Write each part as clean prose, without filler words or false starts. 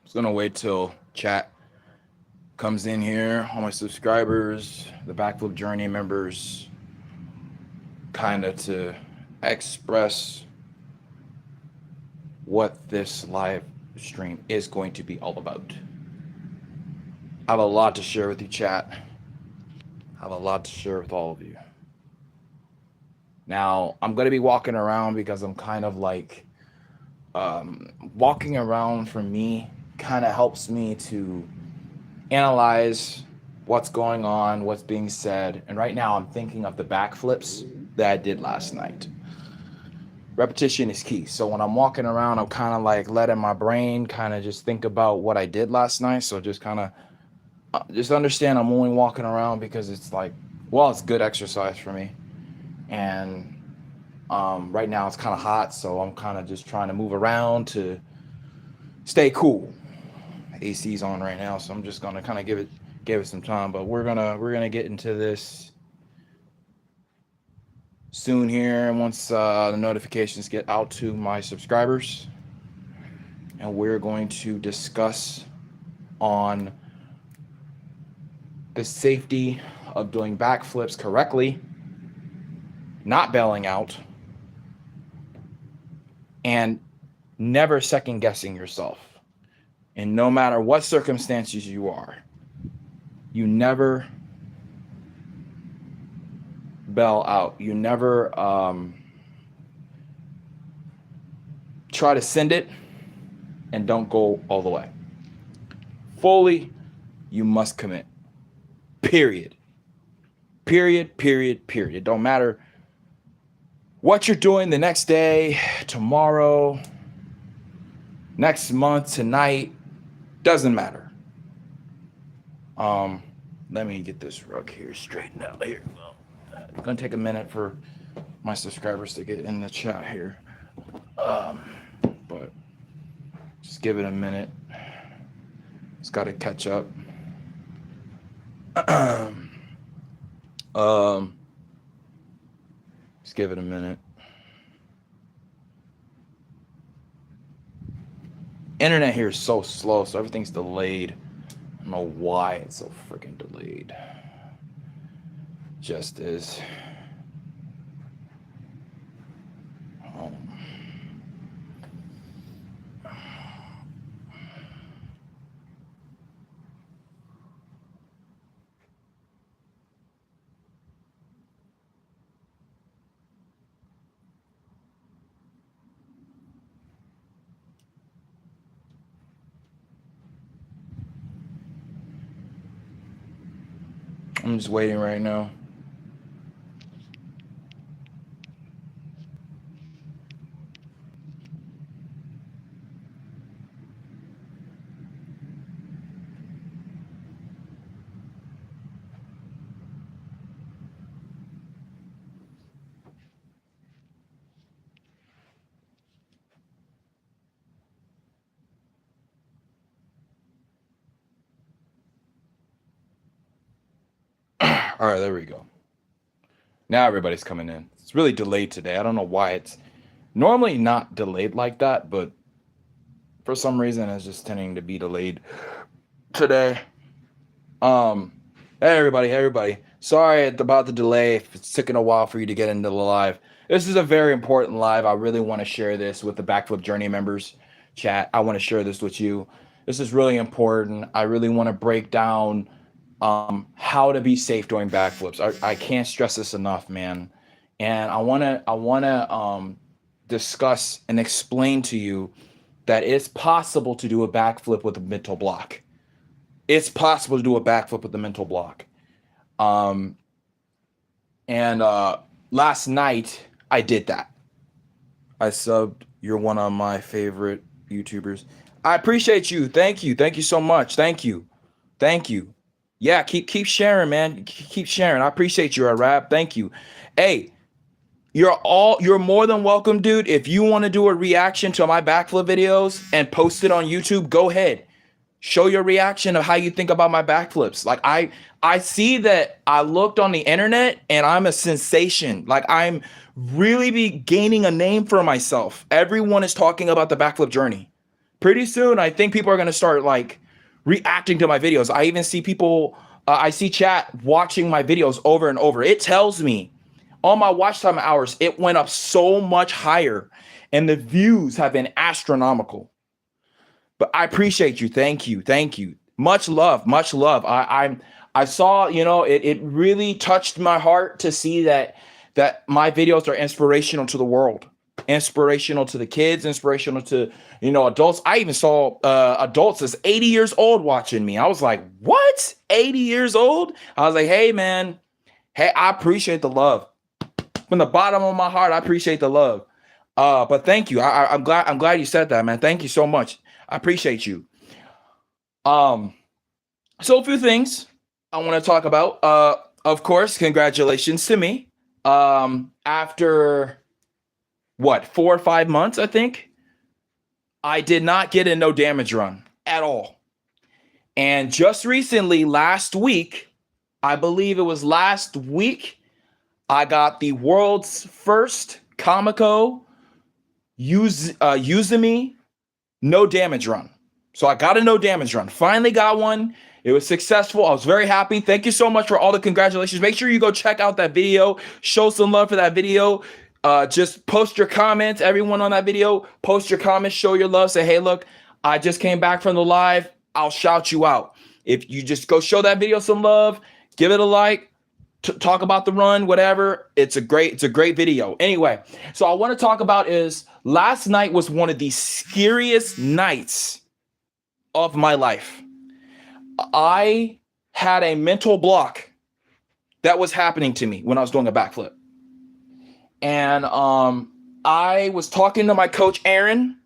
Just gonna wait till chat comes in here. All my subscribers, the Backflip Journey members, kind of to express what this live stream is going to be all about. I have a lot to share with you, chat. I have a lot to share with all of you. Now, I'm going to be walking around because I'm kind of like, walking around for me kind of helps me to analyze what's going on, what's being said. And right now I'm thinking of the backflips that I did last night. Repetition is key. So when I'm walking around, I'm kind of like letting my brain kind of just think about what I did last night. So just kind of just understand I'm only walking around because it's like, well, it's good exercise for me. And right now it's kind of hot, so I'm kind of just trying to move around to stay cool. AC's on right now, so I'm just gonna kind of give it some time. But we're gonna get into this soon here, once the notifications get out to my subscribers, and we're going to discuss on the safety of doing backflips correctly, not bailing out, and never second guessing yourself. And no matter what circumstances you are, you never bail out. You never try to send it and don't go all the way. Fully, you must commit. Period. Period, period, period. It don't matter what you're doing the next day, tomorrow, next month, tonight, doesn't matter. Let me get this rug here straightened out here. Well, it's gonna take a minute for my subscribers to get in the chat here. But just give it a minute. It's gotta catch up. Just give it a minute. Internet here is so slow, so everything's delayed. I don't know why it's so freaking delayed. Just is. I'm just waiting right now. All right, there we go. Now everybody's coming in. It's really delayed today. I don't know why. It's normally not delayed like that, but for some reason it's just tending to be delayed today. Hey everybody. Sorry about the delay. If it's taking a while for you to get into the live. This is a very important live. I really want to share this with the Backflip Journey members chat. I want to share this with you. This is really important. I really want to break down how to be safe doing backflips. I can't stress this enough, man. And I wanna discuss and explain to you that it's possible to do a backflip with a mental block. It's possible to do a backflip with a mental block. Last night I did that. I subbed. You're one of my favorite YouTubers. I appreciate you. Thank you. Thank you so much. Thank you. Thank you. Yeah, keep sharing, man. Keep sharing. I appreciate you, Arab. Thank you. Hey, you're more than welcome, dude. If you want to do a reaction to my backflip videos and post it on YouTube, go ahead. Show your reaction of how you think about my backflips. Like I see that I looked on the internet and I'm a sensation. Like I'm really be gaining a name for myself. Everyone is talking about the backflip journey. pretty soon, I think people are going to start like reacting to my videos. I even see people, I see chat watching my videos over and over. It tells me all my watch time hours, it went up so much higher and the views have been astronomical. But I appreciate you. Thank you. Thank you. Much love. Much love. I saw, it really touched my heart to see that my videos are inspirational to the world, inspirational to the kids, inspirational to, adults. I even saw adults that's 80 years old watching me. I was like, what? 80 years old? I was like, hey, man. Hey, I appreciate the love. From the bottom of my heart, I appreciate the love. But thank you. I'm glad you said that, man. Thank you so much. I appreciate you. So a few things I want to talk about. Of course, congratulations to me. After what, 4 or 5 months, I think, I did not get a no damage run at all. And just recently, last week, I believe it was last week, I got the world's first Comico Uzumi no damage run. So I got a no damage run. Finally got one. It was successful. I was very happy. Thank you so much for all the congratulations. Make sure you go check out that video. Show some love for that video. Just post your comments. Everyone on that video, post your comments. Show your love. Say, hey, look, I just came back from the live. I'll shout you out. If you just go show that video some love, give it a like, talk about the run, whatever. It's a great video. Anyway, so I want to talk about is last night was one of the scariest nights of my life. I had a mental block that was happening to me when I was doing a backflip. And I was talking to my coach, Aaron.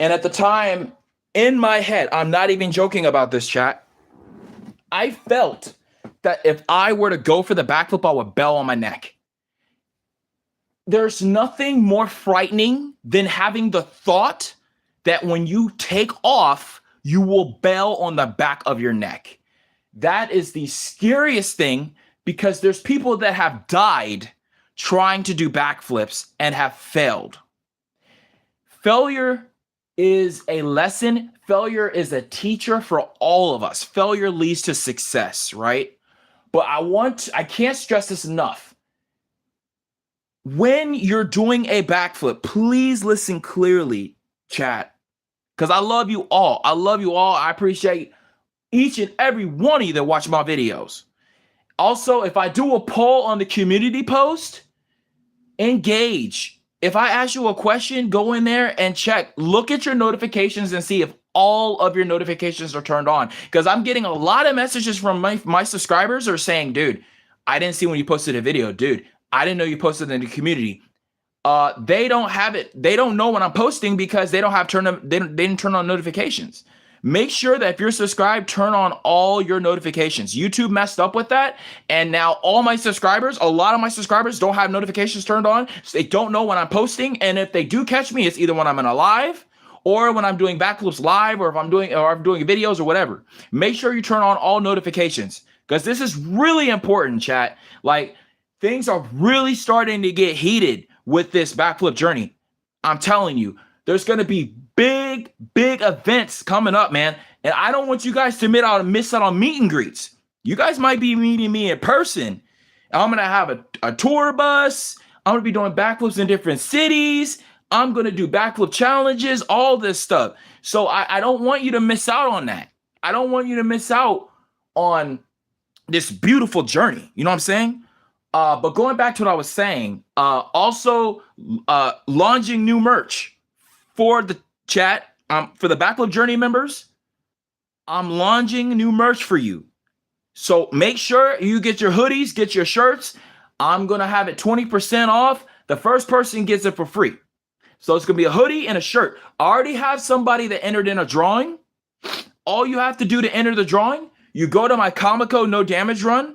And at the time, in my head, I'm not even joking about this, chat, I felt that if I were to go for the backflip, I would bail on my neck. There's nothing more frightening than having the thought that when you take off, you will bail on the back of your neck. That is the scariest thing because there's people that have died trying to do backflips and have failed. Failure is a lesson. Failure is a teacher for all of us. Failure leads to success, right? But I can't stress this enough. When you're doing a backflip, please listen clearly, chat. Because I love you all. I love you all. I appreciate each and every one of you that watch my videos. Also, if I do a poll on the community post, engage. If I ask you a question, go in there and check. Look at your notifications and see if all of your notifications are turned on. Because I'm getting a lot of messages from my subscribers are saying, dude, I didn't see when you posted a video. Dude, I didn't know you posted in the community. They don't have it. They don't know when I'm posting because they didn't turn on notifications. Make sure that if you're subscribed, turn on all your notifications. YouTube messed up with that. And now all my subscribers, a lot of my subscribers don't have notifications turned on. So they don't know when I'm posting. And if they do catch me, it's either when I'm in a live or when I'm doing backflips live or if I'm doing videos or whatever. Make sure you turn on all notifications because this is really important, chat. Like things are really starting to get heated with this backflip journey. I'm telling you, there's going to be big events coming up, man. And I don't want you guys to miss out on meet and greets. You guys might be meeting me in person. I'm going to have a tour bus. I'm going to be doing backflips in different cities. I'm going to do backflip challenges, all this stuff. So I don't want you to miss out on that. I don't want you to miss out on this beautiful journey. You know what I'm saying? But going back to what I was saying, also launching new merch for the chat, for the Backflip Journey members. I'm launching new merch for you. So make sure you get your hoodies, get your shirts. I'm going to have it 20% off. The first person gets it for free. So it's going to be a hoodie and a shirt. I already have somebody that entered in a drawing. All you have to do to enter the drawing, you go to my Comico No Damage Run.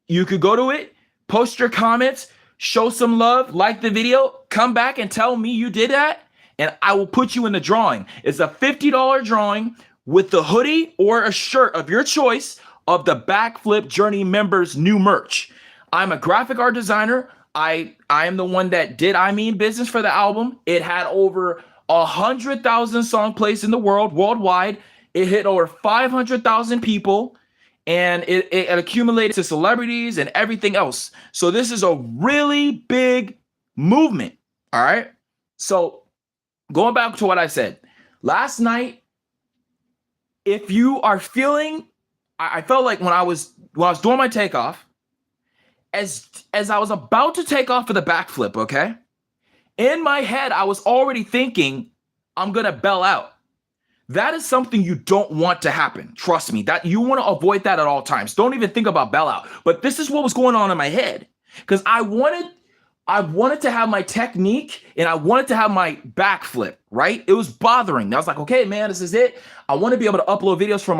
You could go to it. Post your comments, show some love, like the video, come back and tell me you did that, and I will put you in the drawing. It's a $50 drawing with the hoodie or a shirt of your choice of the Backflip Journey members' new merch. I'm a graphic art designer. I am the one that did I Mean Business for the album. It had over 100,000 song plays in the worldwide. It hit over 500,000 people, and it accumulated to celebrities and everything else. So this is a really big movement. All right. So going back to what I said last night, if you are feeling, I felt like when I was doing my takeoff, as I was about to take off for the backflip, okay, in my head I was already thinking I'm gonna bail out. That is something you don't want to happen. Trust me, that you want to avoid that at all times. Don't even think about bailout. But this is what was going on in my head, because I wanted to have my technique and I wanted to have my backflip, right? It was bothering me. I was like, okay, man, this is it. I want to be able to upload videos for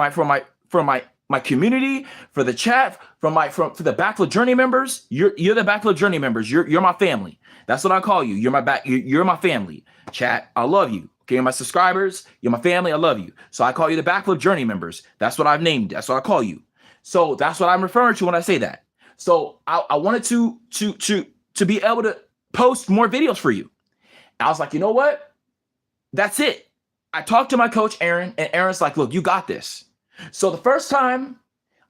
my community, for the chat, for the backflip journey members. You're the backflip journey members. You're my family. That's what I call you. You're my family. Chat, I love you. Okay, you're my subscribers, you're my family, I love you. So I call you the backflip journey members. That's what I've named. That's what I call you. So that's what I'm referring to when I say that. So I wanted to be able to post more videos for you. I was like, you know what? That's it. I talked to my coach, Aaron, and Aaron's like, look, you got this. So the first time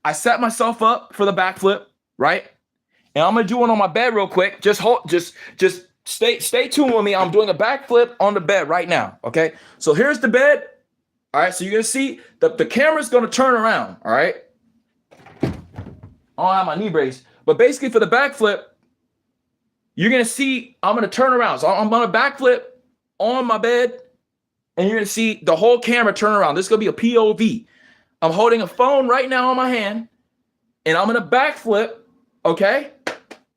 I set myself up for the backflip, right? And I'm gonna do it on my bed real quick. Just stay tuned with me. I'm doing a backflip on the bed right now, okay? So here's the bed. All right, so you're gonna see the camera's gonna turn around, all right? I don't have my knee brace, but basically for the backflip, you're gonna see I'm gonna turn around. So I'm gonna backflip on my bed, and you're gonna see the whole camera turn around. This is gonna be a POV. I'm holding a phone right now on my hand, and I'm gonna backflip, okay?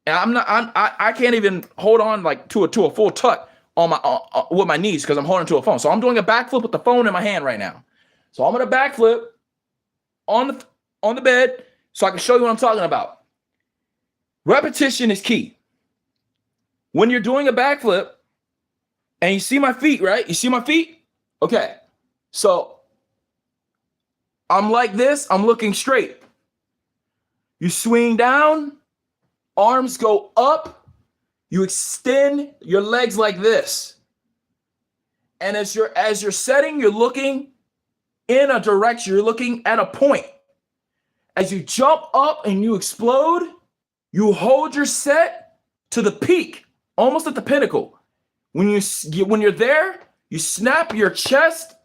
And I can't even hold on like to a full tuck on my with my knees because I'm holding to a phone. So I'm doing a backflip with the phone in my hand right now. So I'm gonna backflip on the bed so I can show you what I'm talking about. Repetition is key. When you're doing a backflip and you see my feet, right? You see my feet? Okay. So I'm like this, I'm looking straight. You swing down, arms go up, you extend your legs like this. And as you're setting, you're looking in a direction, you're looking at a point. As you jump up and you explode, you hold your set to the peak, almost at the pinnacle. When you're there, you snap your chest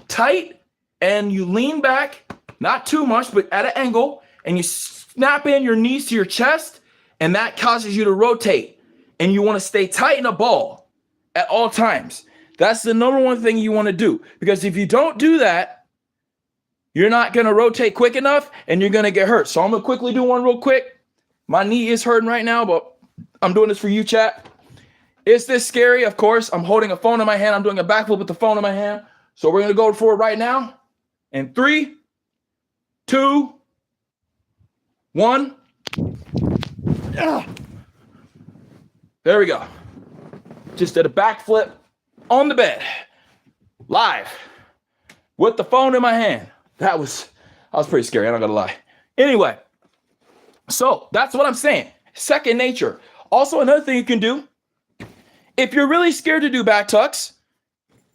tight and you lean back, not too much, but at an angle, and you snap in your knees to your chest, and that causes you to rotate. And you want to stay tight in a ball at all times. That's the number one thing you want to do, because if you don't do that, you're not going to rotate quick enough and you're going to get hurt. So I'm going to quickly do one real quick. My knee is hurting right now, but I'm doing this for you, chat. Is this scary? Of course. I'm holding a phone in my hand. I'm doing a backflip with the phone in my hand. So we're going to go for it right now. In 3, 2, 1. There we go. Just did a backflip on the bed, live, with the phone in my hand. That was pretty scary, I'm not gonna lie. Anyway, so that's what I'm saying. Second nature. Also, another thing you can do, if you're really scared to do back tucks,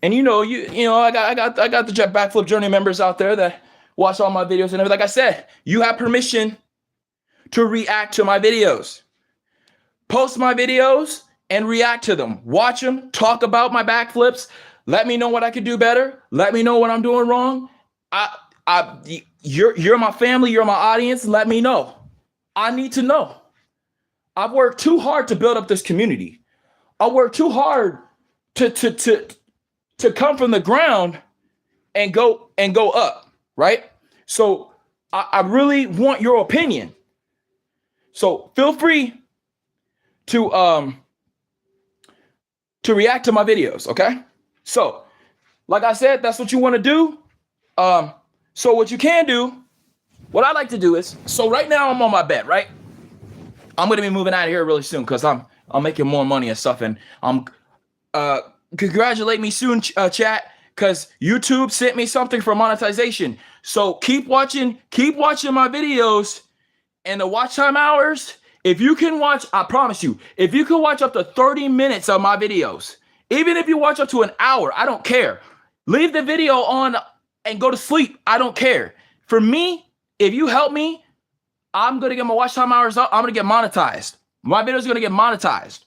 and you know, I got the Jet Backflip Journey members out there that watch all my videos and everything. Like I said, you have permission to react to my videos. Post my videos and react to them. Watch them, talk about my backflips. Let me know what I could do better. Let me know what I'm doing wrong. You're my family, you're my audience. Let me know. I need to know. I've worked too hard to build up this community. I worked too hard to come from the ground and go up, right? So I really want your opinion. So feel free to react to my videos, okay? So, like I said, that's what you want to do. So what you can do, what I like to do is, so right now I'm on my bed, right? I'm gonna be moving out of here really soon because I'm making more money and stuff, and congratulate me soon, chat, because YouTube sent me something for monetization. So keep watching my videos, and the watch time hours. If you can watch, I promise you, if you can watch up to 30 minutes of my videos Even if you watch up to an hour, I don't care. Leave the video on and go to sleep. I don't care. For me, if you help me, I'm going to get my watch time hours up. I'm going to get monetized. My video's going to get monetized.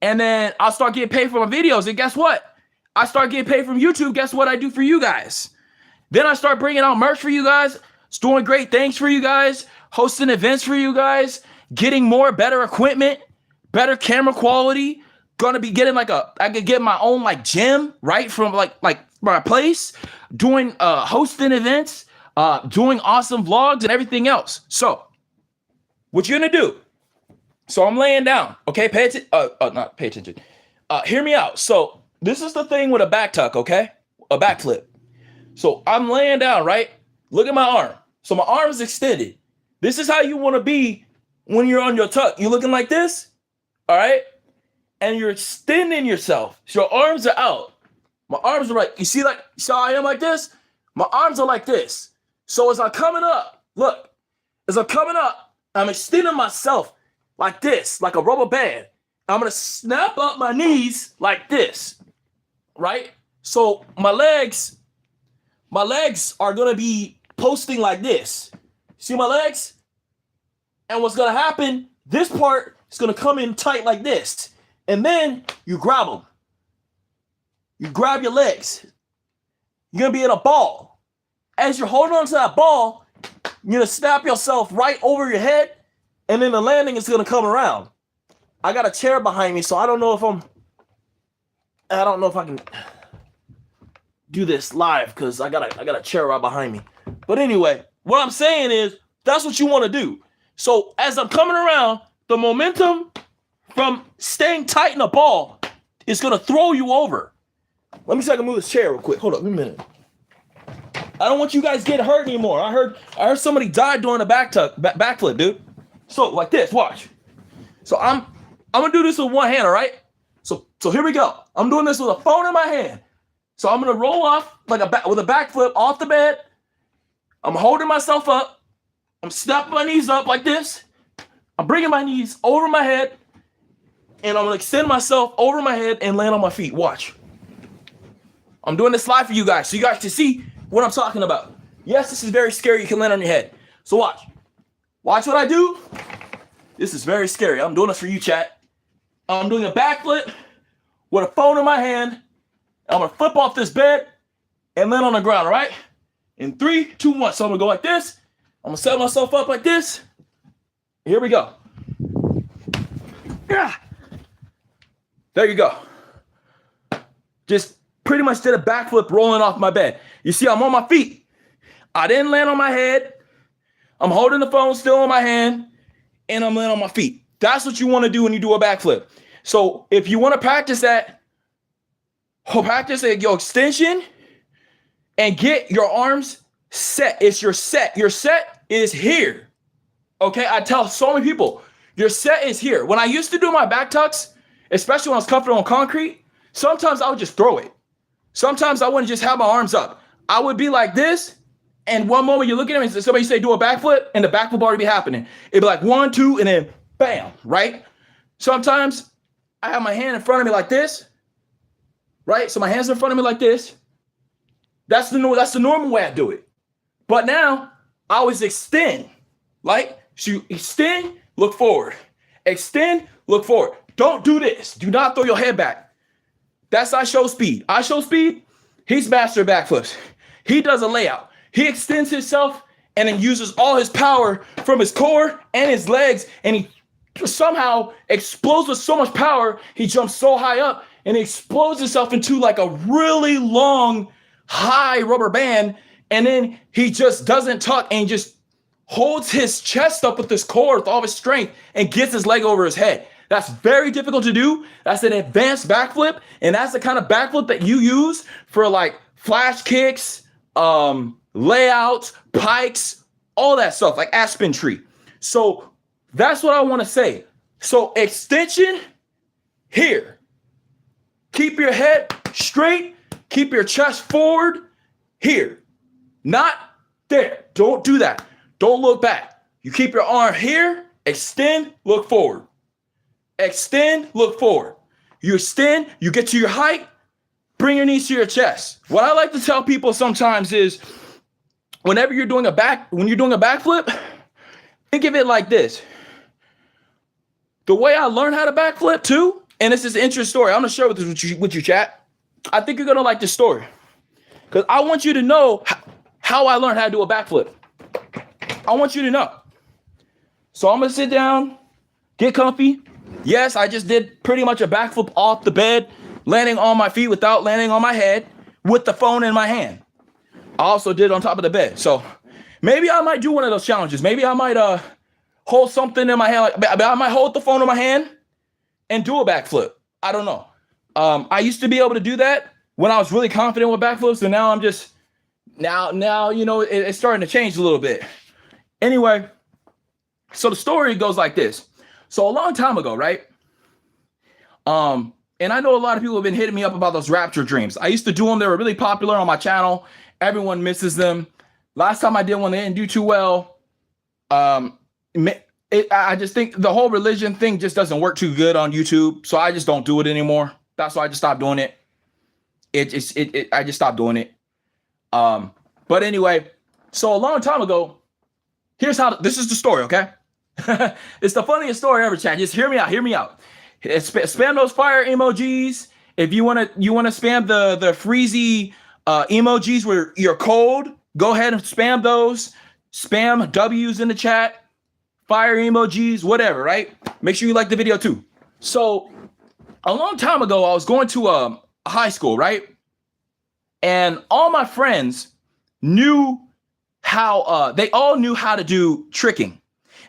And then I'll start getting paid for my videos. And guess what? I start getting paid from YouTube. Guess what I do for you guys? Then I start bringing out merch for you guys. It's doing great things for you guys. Hosting events for you guys. Getting more, better equipment. Better camera quality. Gonna be getting I could get my own gym, right? From like my place. Doing hosting events. Doing awesome vlogs and everything else. So, what you're gonna do? So I'm laying down, okay? Not pay attention. Hear me out. So this is the thing with a back tuck, okay? A backflip. So I'm laying down, right? Look at my arm. So my arm is extended. This is how you want to be when you're on your tuck. You're looking like this, all right? And you're extending yourself. So your arms are out. My arms are you see how I am like this? My arms are like this. So as I'm coming up, look, as I'm coming up, I'm extending myself like this, like a rubber band. I'm going to snap up my knees like this, right? So my legs are going to be posting like this. See my legs? And what's going to happen, this part is going to come in tight like this. And then you grab them. You grab your legs. You're going to be in a ball. As you're holding on to that ball, you're going to snap yourself right over your head. And then the landing is going to come around. I got a chair behind me, so I don't know if I can do this live because I got a chair right behind me. But anyway, what I'm saying is that's what you want to do. So as I'm coming around, the momentum from staying tight in a ball is going to throw you over. Let me see if I can move this chair real quick. Hold up, a minute. I don't want you guys getting hurt anymore. I heard somebody died doing a backflip, dude. So like this, watch. So I'm gonna do this with one hand, all right? So here we go. I'm doing this with a phone in my hand. So I'm gonna roll off with a backflip off the bed. I'm holding myself up. I'm snapping my knees up like this. I'm bringing my knees over my head, and I'm gonna extend myself over my head and land on my feet. Watch. I'm doing this live for you guys, so you guys can see what I'm talking about. Yes, this is very scary. You can land on your head. So watch. Watch what I do. This is very scary. I'm doing this for you, chat. I'm doing a backflip with a phone in my hand. I'm going to flip off this bed and land on the ground, all right? In 3, 2, 1. So I'm going to go like this. I'm going to set myself up like this. Here we go. Yeah. There you go. Just pretty much did a backflip rolling off my bed. You see, I'm on my feet. I didn't land on my head. I'm holding the phone still in my hand, and I'm laying on my feet. That's what you want to do when you do a backflip. So if you want to practice that, practice your extension and get your arms set. It's your set. Your set is here. Okay, I tell so many people, your set is here. When I used to do my back tucks, especially when I was comfortable on concrete, sometimes I would just throw it. Sometimes I wouldn't just have my arms up. I would be like this, and one moment you look at me and somebody say do a backflip, and the backflip already be happening. It'd be like 1, 2, and then bam, right? Sometimes I have my hand in front of me like this, right? So my hand's in front of me like this. That's the normal way I do it. But now I always extend, like, so you extend, look forward. Extend, look forward. Don't do this. Do not throw your head back. That's I show speed. I show speed. He's master backflips. He does a layout. He extends himself and then uses all his power from his core and his legs, and he somehow explodes with so much power. He jumps so high up and he explodes himself into like a really long, high rubber band, and then he just doesn't tuck and just holds his chest up with his core with all of his strength and gets his leg over his head. That's very difficult to do. That's an advanced backflip, and that's the kind of backflip that you use for like flash kicks, layouts, pikes, all that stuff, like aspen tree. So that's what I want to say. So extension here. Keep your head straight. Keep your chest forward here. Not there. Don't do that. Don't look back. You keep your arm here. Extend, look forward. Extend, look forward. you extend, you get to your height, bring your knees to your chest. What I like to tell people sometimes is whenever you're doing a backflip, think of it like this. The way I learned how to backflip too, and this is an interesting story. I'm gonna share with you, chat. I think you're gonna like this story because I want you to know how I learned how to do a backflip. I want you to know. So I'm gonna sit down, get comfy. Yes, I just did pretty much a backflip off the bed, landing on my feet without landing on my head, with the phone in my hand. I also did it on top of the bed. So maybe I might do one of those challenges. Maybe I might hold something in my hand. I might hold the phone in my hand and do a backflip. I don't know. I used to be able to do that when I was really confident with backflips, and now I'm just now you know it's starting to change a little bit. Anyway, so the story goes like this. So a long time ago, right? And I know a lot of people have been hitting me up about those rapture dreams. I used to do them. They were really popular on my channel. Everyone misses them. Last time I did one, they didn't do too well. I just think the whole religion thing just doesn't work too good on YouTube, so I just don't do it anymore. That's why I just stopped doing it. I just stopped doing it. But anyway, so a long time ago, this is the story, okay? It's the funniest story ever, chat. Just hear me out. Spam those fire emojis. If you wanna spam the freezy emojis where you're cold, go ahead and spam those. Spam W's in the chat. Fire emojis, whatever, right? Make sure you like the video too. So a long time ago, I was going to a high school, right? And all my friends knew how, they all knew how to do tricking.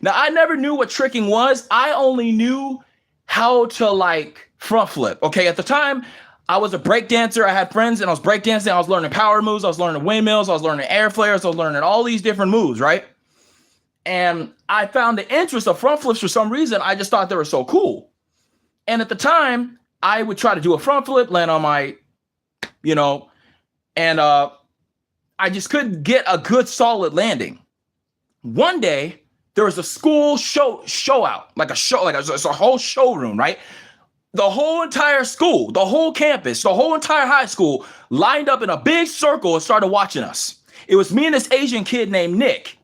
Now, I never knew what tricking was. I only knew how to like front flip. Okay, at the time, I was a break dancer. I had friends and I was break dancing. I was learning power moves. I was learning windmills. I was learning air flares. I was learning all these different moves, right? And I found the interest of front flips for some reason. I just thought they were so cool. And at the time, I would try to do a front flip, land on my, and I just couldn't get a good solid landing. One day, there was a school show out, it's a whole showroom, right? The whole entire school, the whole campus, the whole entire high school lined up in a big circle and started watching us. It was me and this Asian kid named Nick.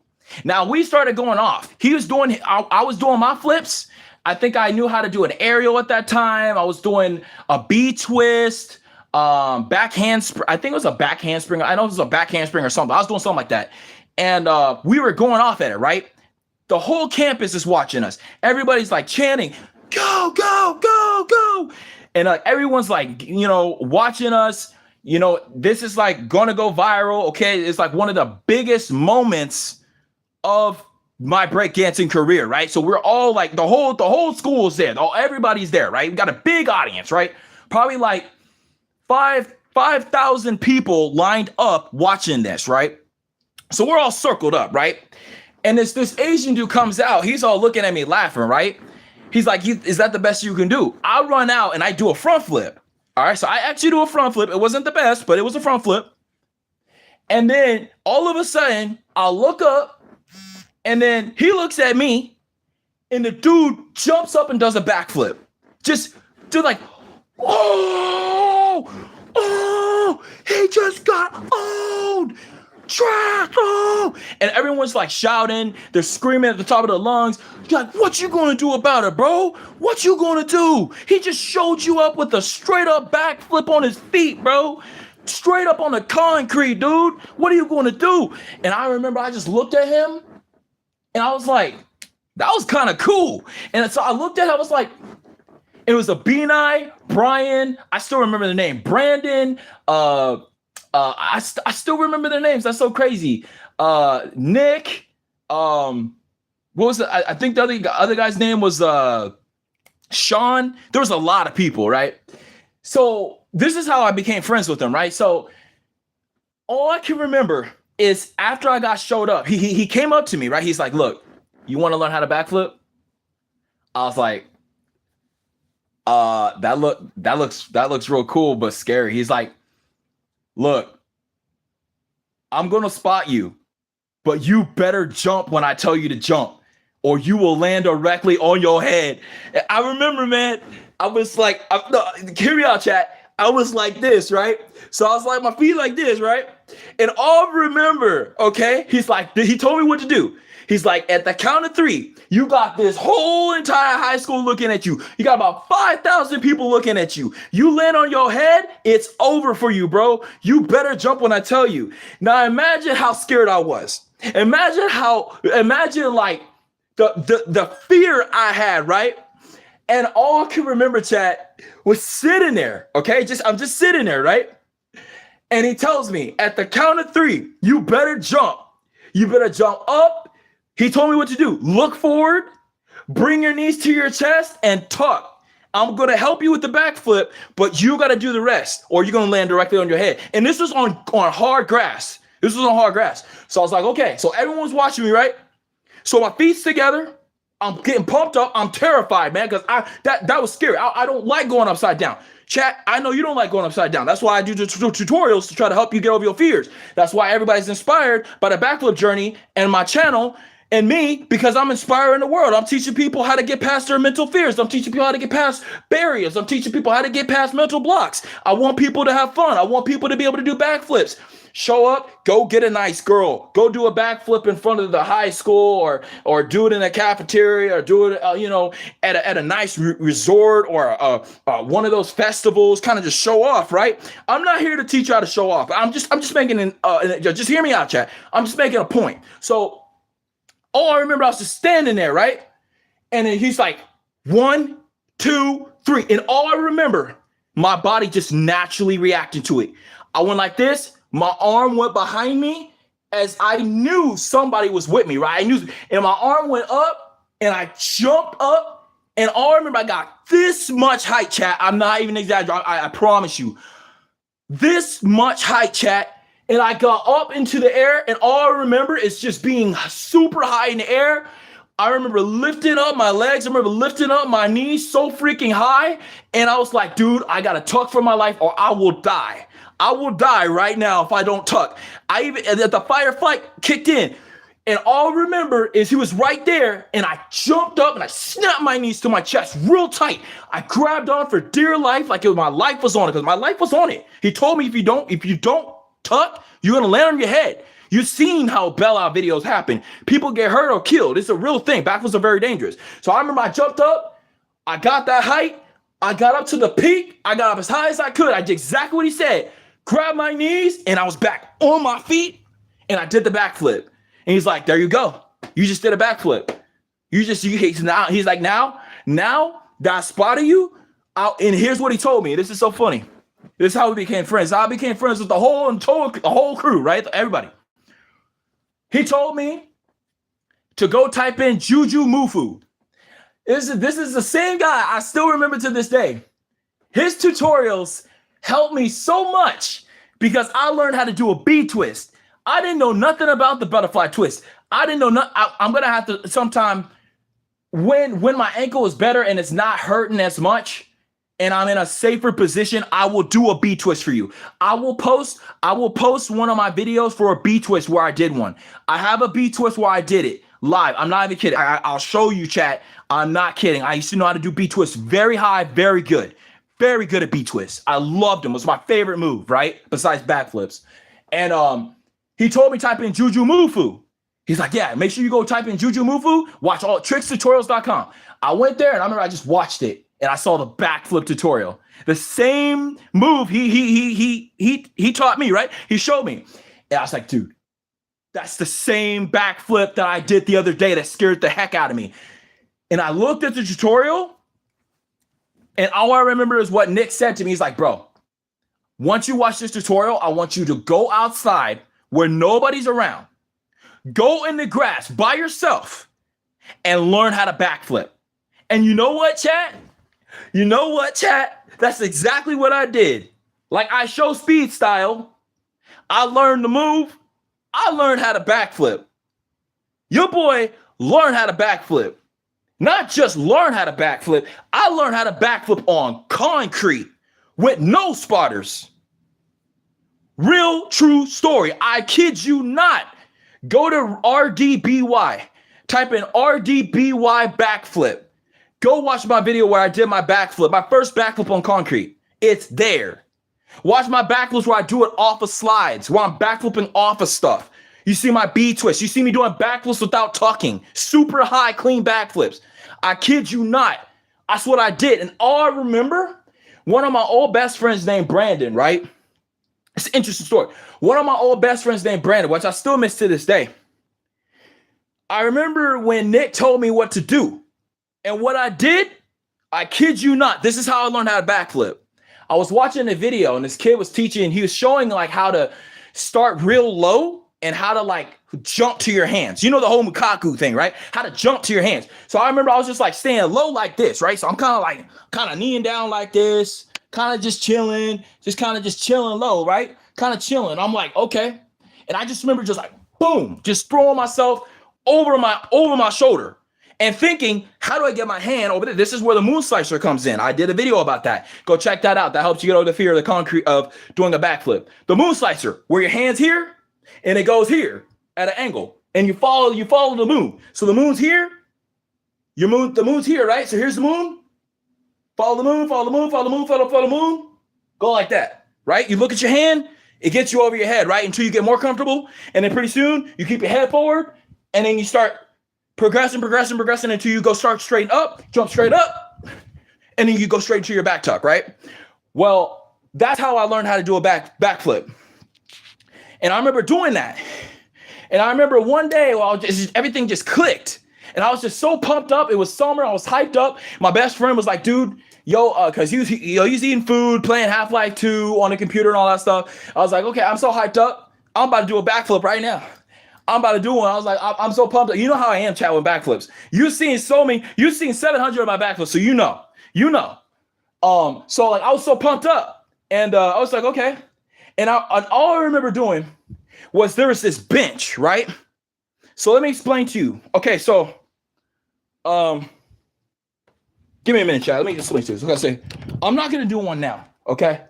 Now we started going off. I was doing my flips. I think I knew how to do an aerial at that time. I was doing a B twist, backhand. I think it was a back handspring. I know it was a back handspring or something. I was doing something like that. And we were going off at it, right? The whole campus is watching us. Everybody's like chanting, go, go, go, go. And everyone's like, watching us. This is like going to go viral. Okay. It's like one of the biggest moments of my breakdancing career, right? So we're all like the whole school is there. Everybody's there, right? We got a big audience, right? Probably like 5,000 people lined up watching this, right? So we're all circled up, right? And this Asian dude comes out. He's all looking at me laughing, right? He's like, is that the best you can do? I run out and I do a front flip. All right, so I actually do a front flip. It wasn't the best, but it was a front flip. And then all of a sudden, I look up and then he looks at me and the dude jumps up and does a backflip. Just like, oh, he just got owned. Trash, oh! And everyone's like shouting, they're screaming at the top of their lungs. You're like, what you gonna do about it, bro? What you gonna do? He just showed you up with a straight up backflip on his feet, bro. Straight up on the concrete, dude. What are you gonna do? And I remember I just looked at him and I was like, that was kind of cool. And so I looked at him, I was like, it was a Benai, Brian, I still remember the name, Brandon, I still remember their names. That's so crazy. Nick. What was it? I think the other guy's name was Sean. There was a lot of people, right? So this is how I became friends with them, right? So all I can remember is after I got showed up, he came up to me, right? He's like, "Look, you want to learn how to backflip?" I was like, that looks real cool, but scary." He's like, "Look, I'm going to spot you, but you better jump when I tell you to jump, or you will land directly on your head. I remember, man, I was like, no, hear me out, chat. I was like this, right? So I was like, my feet like this, right? And all I remember, okay, he's like, he told me what to do. He's like, at the count of 3, you got this whole entire high school looking at you. You got about 5,000 people looking at you. You land on your head, it's over for you, bro. You better jump when I tell you. Now imagine how scared I was. Imagine like the fear I had, right? And all I can remember, chat, was sitting there, okay? I'm just sitting there, right? And he tells me, at the count of 3, you better jump. You better jump up. He told me what to do. Look forward, bring your knees to your chest, and tuck. I'm going to help you with the backflip, but you got to do the rest, or you're going to land directly on your head. And this was on hard grass. This was on hard grass. So I was like, okay. So everyone's watching me, right? So my feet's together. I'm getting pumped up. I'm terrified, man, because that was scary. I don't like going upside down. Chat, I know you don't like going upside down. That's why I do tutorials to try to help you get over your fears. That's why everybody's inspired by the backflip journey and my channel and me, because I'm inspiring the world. I'm teaching people how to get past their mental fears. I'm teaching people how to get past barriers. I'm teaching people how to get past mental blocks. I want people to have fun. I want people to be able to do backflips. Show up, go get a nice girl, go do a backflip in front of the high school, or do it in a cafeteria, or do it, at a nice resort, or one of those festivals. Kind of just show off, right? I'm not here to teach you how to show off. I'm just making just hear me out, chat. I'm just making a point. So, I remember I was just standing there, right? And then he's like, 1, 2, 3, and all I remember, my body just naturally reacted to it. I went like this. My arm went behind me as I knew somebody was with me, right? And my arm went up and I jumped up, and all I remember, I got this much height, chat. I'm not even exaggerating. I promise you. This much height, chat. And I got up into the air, and all I remember is just being super high in the air. I remember lifting up my legs. I remember lifting up my knees so freaking high. And I was like, dude, I got to tuck for my life or I will die. I will die right now if I don't tuck. The fight or flight kicked in. And all I remember is he was right there, and I jumped up and I snapped my knees to my chest real tight. I grabbed on for dear life, like my life was on it, because my life was on it. He told me if you don't tuck, you're gonna land on your head. You've seen how bailout videos happen. People get hurt or killed. It's a real thing. Backflips are very dangerous. So I remember I jumped up, I got that height, I got up to the peak, I got up as high as I could. I did exactly what he said. Grabbed my knees, and I was back on my feet, and I did the backflip. And he's like, there you go. You just did a backflip. He's like, now that I spotted you, and here's what he told me. This is so funny. This is how we became friends. I became friends with the whole crew, right? Everybody. He told me to go type in Juju Mufu. This is the same guy I still remember to this day. His tutorials helped me so much because I learned how to do a B twist. I didn't know nothing about the butterfly twist. I didn't know I'm gonna have to sometime when my ankle is better and it's not hurting as much and I'm in a safer position, I will do a B twist for you. I will post one of my videos for a B twist where I did one. I have a B twist where I did it live. I'm not even kidding. I'll show you, chat. I'm not kidding. I used to know how to do B twists very high, very good. Very good at B twists. I loved them. It was my favorite move, right? Besides backflips. And he told me type in Juju Mufu. He's like, yeah, make sure you go type in Juju Mufu. Watch all trickstutorials.com. I went there and I remember I just watched it and I saw the backflip tutorial. The same move he taught me, right? He showed me. And I was like, dude, that's the same backflip that I did the other day that scared the heck out of me. And I looked at the tutorial and all I remember is what Nick said to me. He's like, bro, once you watch this tutorial, I want you to go outside where nobody's around. Go in the grass by yourself and learn how to backflip. And you know what, chat? That's exactly what I did. Like I show speed style. I learned the move. I learned how to backflip. Your boy learned how to backflip. Not just learn how to backflip. I learned how to backflip on concrete with no spotters. Real true story. I kid you not. Go to RDBY. Type in RDBY backflip. Go watch my video where I did my backflip, my first backflip on concrete. It's there. Watch my backflips where I do it off of slides, where I'm backflipping off of stuff. You see my B twist. You see me doing backflips without tucking. Super high, clean backflips. I kid you not. That's what I did. And all I remember, one of my old best friends named Brandon, right? It's an interesting story. One of my old best friends named Brandon, which I still miss to this day. I remember when Nick told me what to do. And what I did, I kid you not, this is how I learned how to backflip. I was watching a video and this kid was teaching, he was showing like how to start real low and how to like jump to your hands. You know the whole Mukaku thing, right? How to jump to your hands. So I remember I was just like staying low like this, right? So I'm kind of kneeing down like this, kind of just chilling low, right? Kind of chilling. I'm like, okay. And I just remember just like, boom, just throwing myself over my shoulder. And thinking, how do I get my hand over there? This is where the moon slicer comes in. I did a video about that. Go check that out. That helps you get over the fear of the concrete of doing a backflip. The moon slicer, where your hand's here and it goes here at an angle, and you follow the moon. So the moon's here, the moon's here, right? So here's the moon. Follow the moon, follow the moon, follow the moon, follow the moon. Go like that, right? You look at your hand, it gets you over your head, right? Until you get more comfortable, and then pretty soon you keep your head forward, and then you start progressing until you go start straight up, jump straight up, and then you go straight to your back tuck, right? Well, that's how I learned how to do a backflip. And I remember doing that. And I remember one day, everything just clicked. And I was just so pumped up. It was summer. I was hyped up. My best friend was like, dude, because he was eating food, playing Half-Life 2 on the computer and all that stuff. I was like, okay, I'm so hyped up. I'm about to do a backflip right now. I'm about to do one. I was like, I'm so pumped up. You know how I am, chat, with backflips. You've seen 700 of my backflips, so you know. So like I was so pumped up, and I was like, okay. And all I remember doing was there was this bench, right? So let me explain to you. Okay, so give me a minute, chat. Let me explain to you. So I say, I'm not gonna do one now, okay?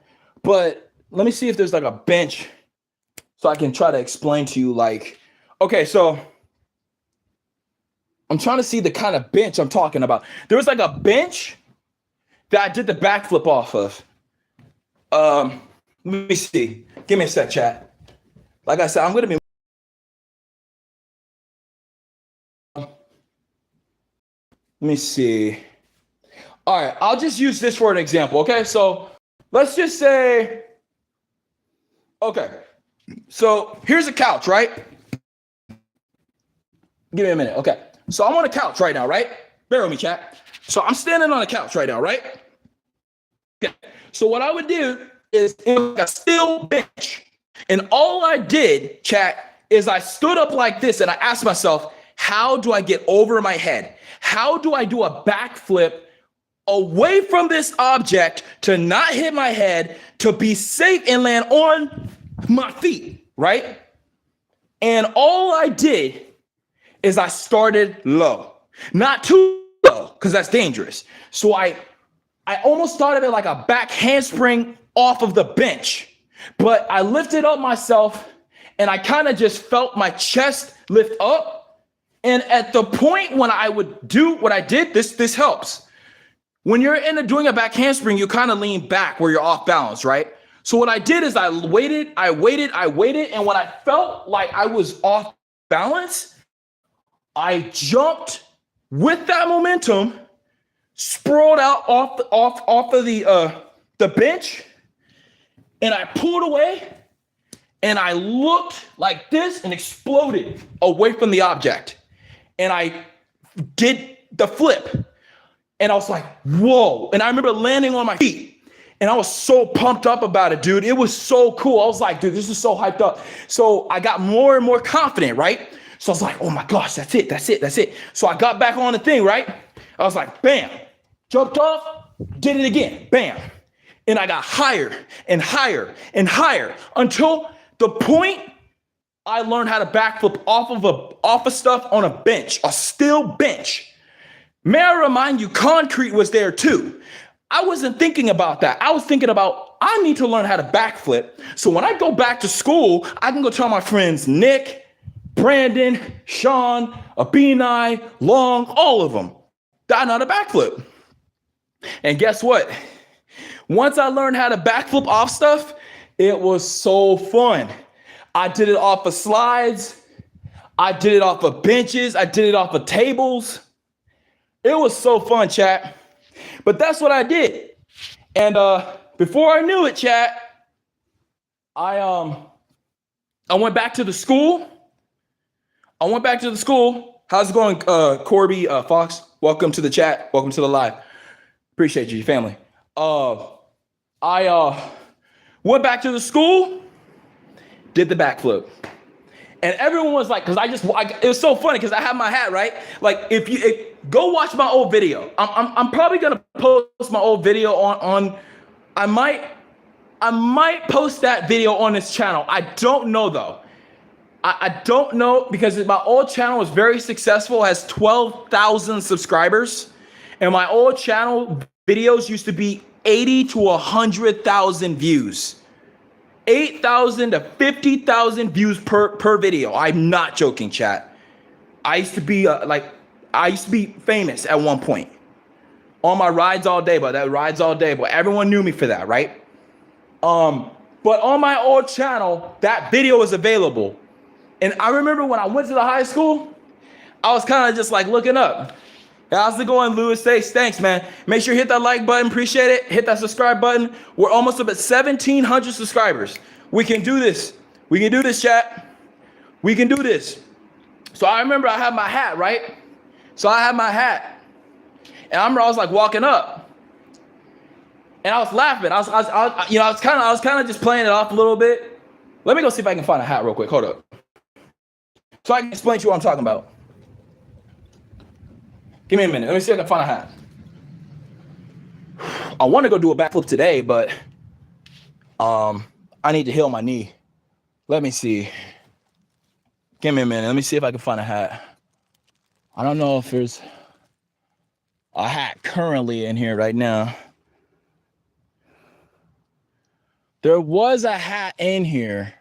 But let me see if there's like a bench so I can try to explain to you like. Okay, so I'm trying to see the kind of bench I'm talking about. There was like a bench that I did the backflip off of. Let me see. Give me a sec, chat. Like I said, I'm going to be. Let me see. All right, I'll just use this for an example, okay? So let's just say, okay, so here's a couch, right? Give me a minute. Okay. So I'm on a couch right now, right? Bear with me, chat. So I'm standing on a couch right now, right? Okay. So what I would do is like a steel bench. And all I did, chat, is I stood up like this and I asked myself, how do I get over my head? How do I do a backflip away from this object to not hit my head, to be safe and land on my feet, right? And all I did is I started low, not too low, because that's dangerous. So I almost started it like a back handspring off of the bench, but I lifted up myself and I kind of just felt my chest lift up. And at the point when I would do what I did, this helps. When you're doing a back handspring, you kind of lean back where you're off balance, right? So what I did is I waited. And when I felt like I was off balance, I jumped with that momentum, sprawled out off of the bench, and I pulled away, and I looked like this and exploded away from the object. And I did the flip, and I was like, whoa. And I remember landing on my feet, and I was so pumped up about it, dude. It was so cool. I was like, dude, this is so hyped up. So I got more and more confident, right? So I was like, oh my gosh, that's it. So I got back on the thing, right? I was like, bam, jumped off, did it again, bam. And I got higher and higher and higher until the point I learned how to backflip off of stuff on a bench, a steel bench. May I remind you, concrete was there too. I wasn't thinking about that. I was thinking about, I need to learn how to backflip. So when I go back to school, I can go tell my friends, Nick, Brandon, Sean, Abinai, Long, all of them died on a backflip. And guess what? Once I learned how to backflip off stuff, it was so fun. I did it off of slides. I did it off of benches. I did it off of tables. It was so fun, chat. But that's what I did. And before I knew it, chat, I went back to the school. How's it going, Corby, Fox? Welcome to the chat. Welcome to the live. Appreciate you, family. I went back to the school, did the backflip. And everyone was like, because it was so funny because I have my hat, right? Like, go watch my old video. I'm probably gonna post my old video on I might post that video on this channel. I don't know though. I don't know because my old channel was very successful, has 12,000 subscribers. And my old channel videos used to be 80 to 100,000 views. 8,000 to 50,000 views per video. I'm not joking, chat. I used to be famous at one point. On my rides all day, but everyone knew me for that, right? But on my old channel, that video was available. And I remember when I went to the high school, I was kind of just like looking up. How's it going, Louis? Thanks, man. Make sure you hit that like button. Appreciate it. Hit that subscribe button. We're almost up at 1,700 subscribers. We can do this. We can do this, chat. We can do this. So I remember I had my hat, right? And I remember I was like walking up, and I was laughing. I was kind of just playing it off a little bit. Let me go see if I can find a hat real quick. Hold up. So I can explain to you what I'm talking about. Give me a minute. Let me see if I can find a hat. I want to go do a backflip today, but I need to heal my knee. Let me see. Give me a minute. Let me see if I can find a hat. I don't know if there's a hat currently in here right now. There was a hat in here.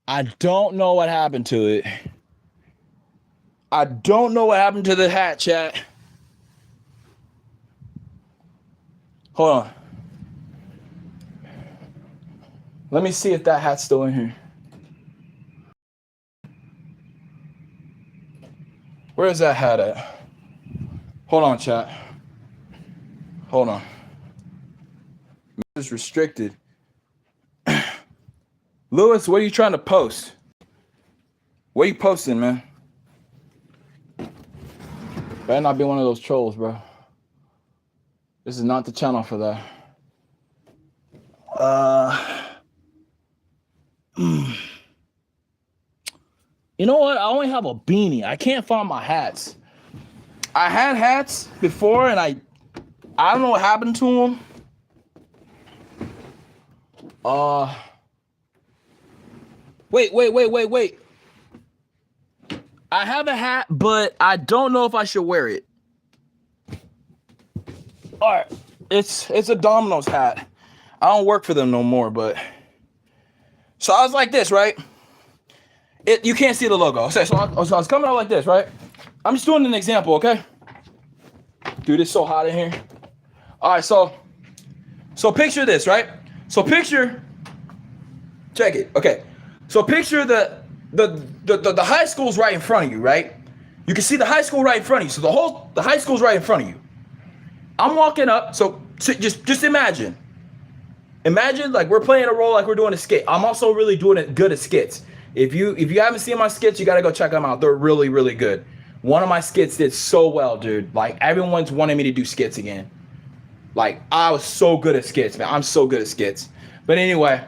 I don't know what happened to it. I don't know what happened to the hat, chat. Hold on. Let me see if that hat's still in here. Where is that hat at? Hold on, chat. Hold on. It's restricted. Lewis, what are you trying to post? What are you posting, man? Better not be one of those trolls, bro. This is not the channel for that. You know what? I only have a beanie. I can't find my hats. I had hats before, and I don't know what happened to them. Wait. I have a hat, but I don't know if I should wear it. All right, it's a Domino's hat. I don't work for them no more, but so I was like this, right? You can't see the logo. So I was coming out like this, right? I'm just doing an example, okay? Dude, it's so hot in here. All right, so picture this, right? So check it, okay? So picture the high school's right in front of you, right? You can see the high school right in front of you. So the high school's right in front of you. I'm walking up, so just imagine. Imagine like we're playing a role like we're doing a skit. I'm also really doing it good at skits. If you haven't seen my skits, you gotta go check them out. They're really, really good. One of my skits did so well, dude. Like everyone's wanting me to do skits again. Like I was so good at skits, man. I'm so good at skits. But anyway,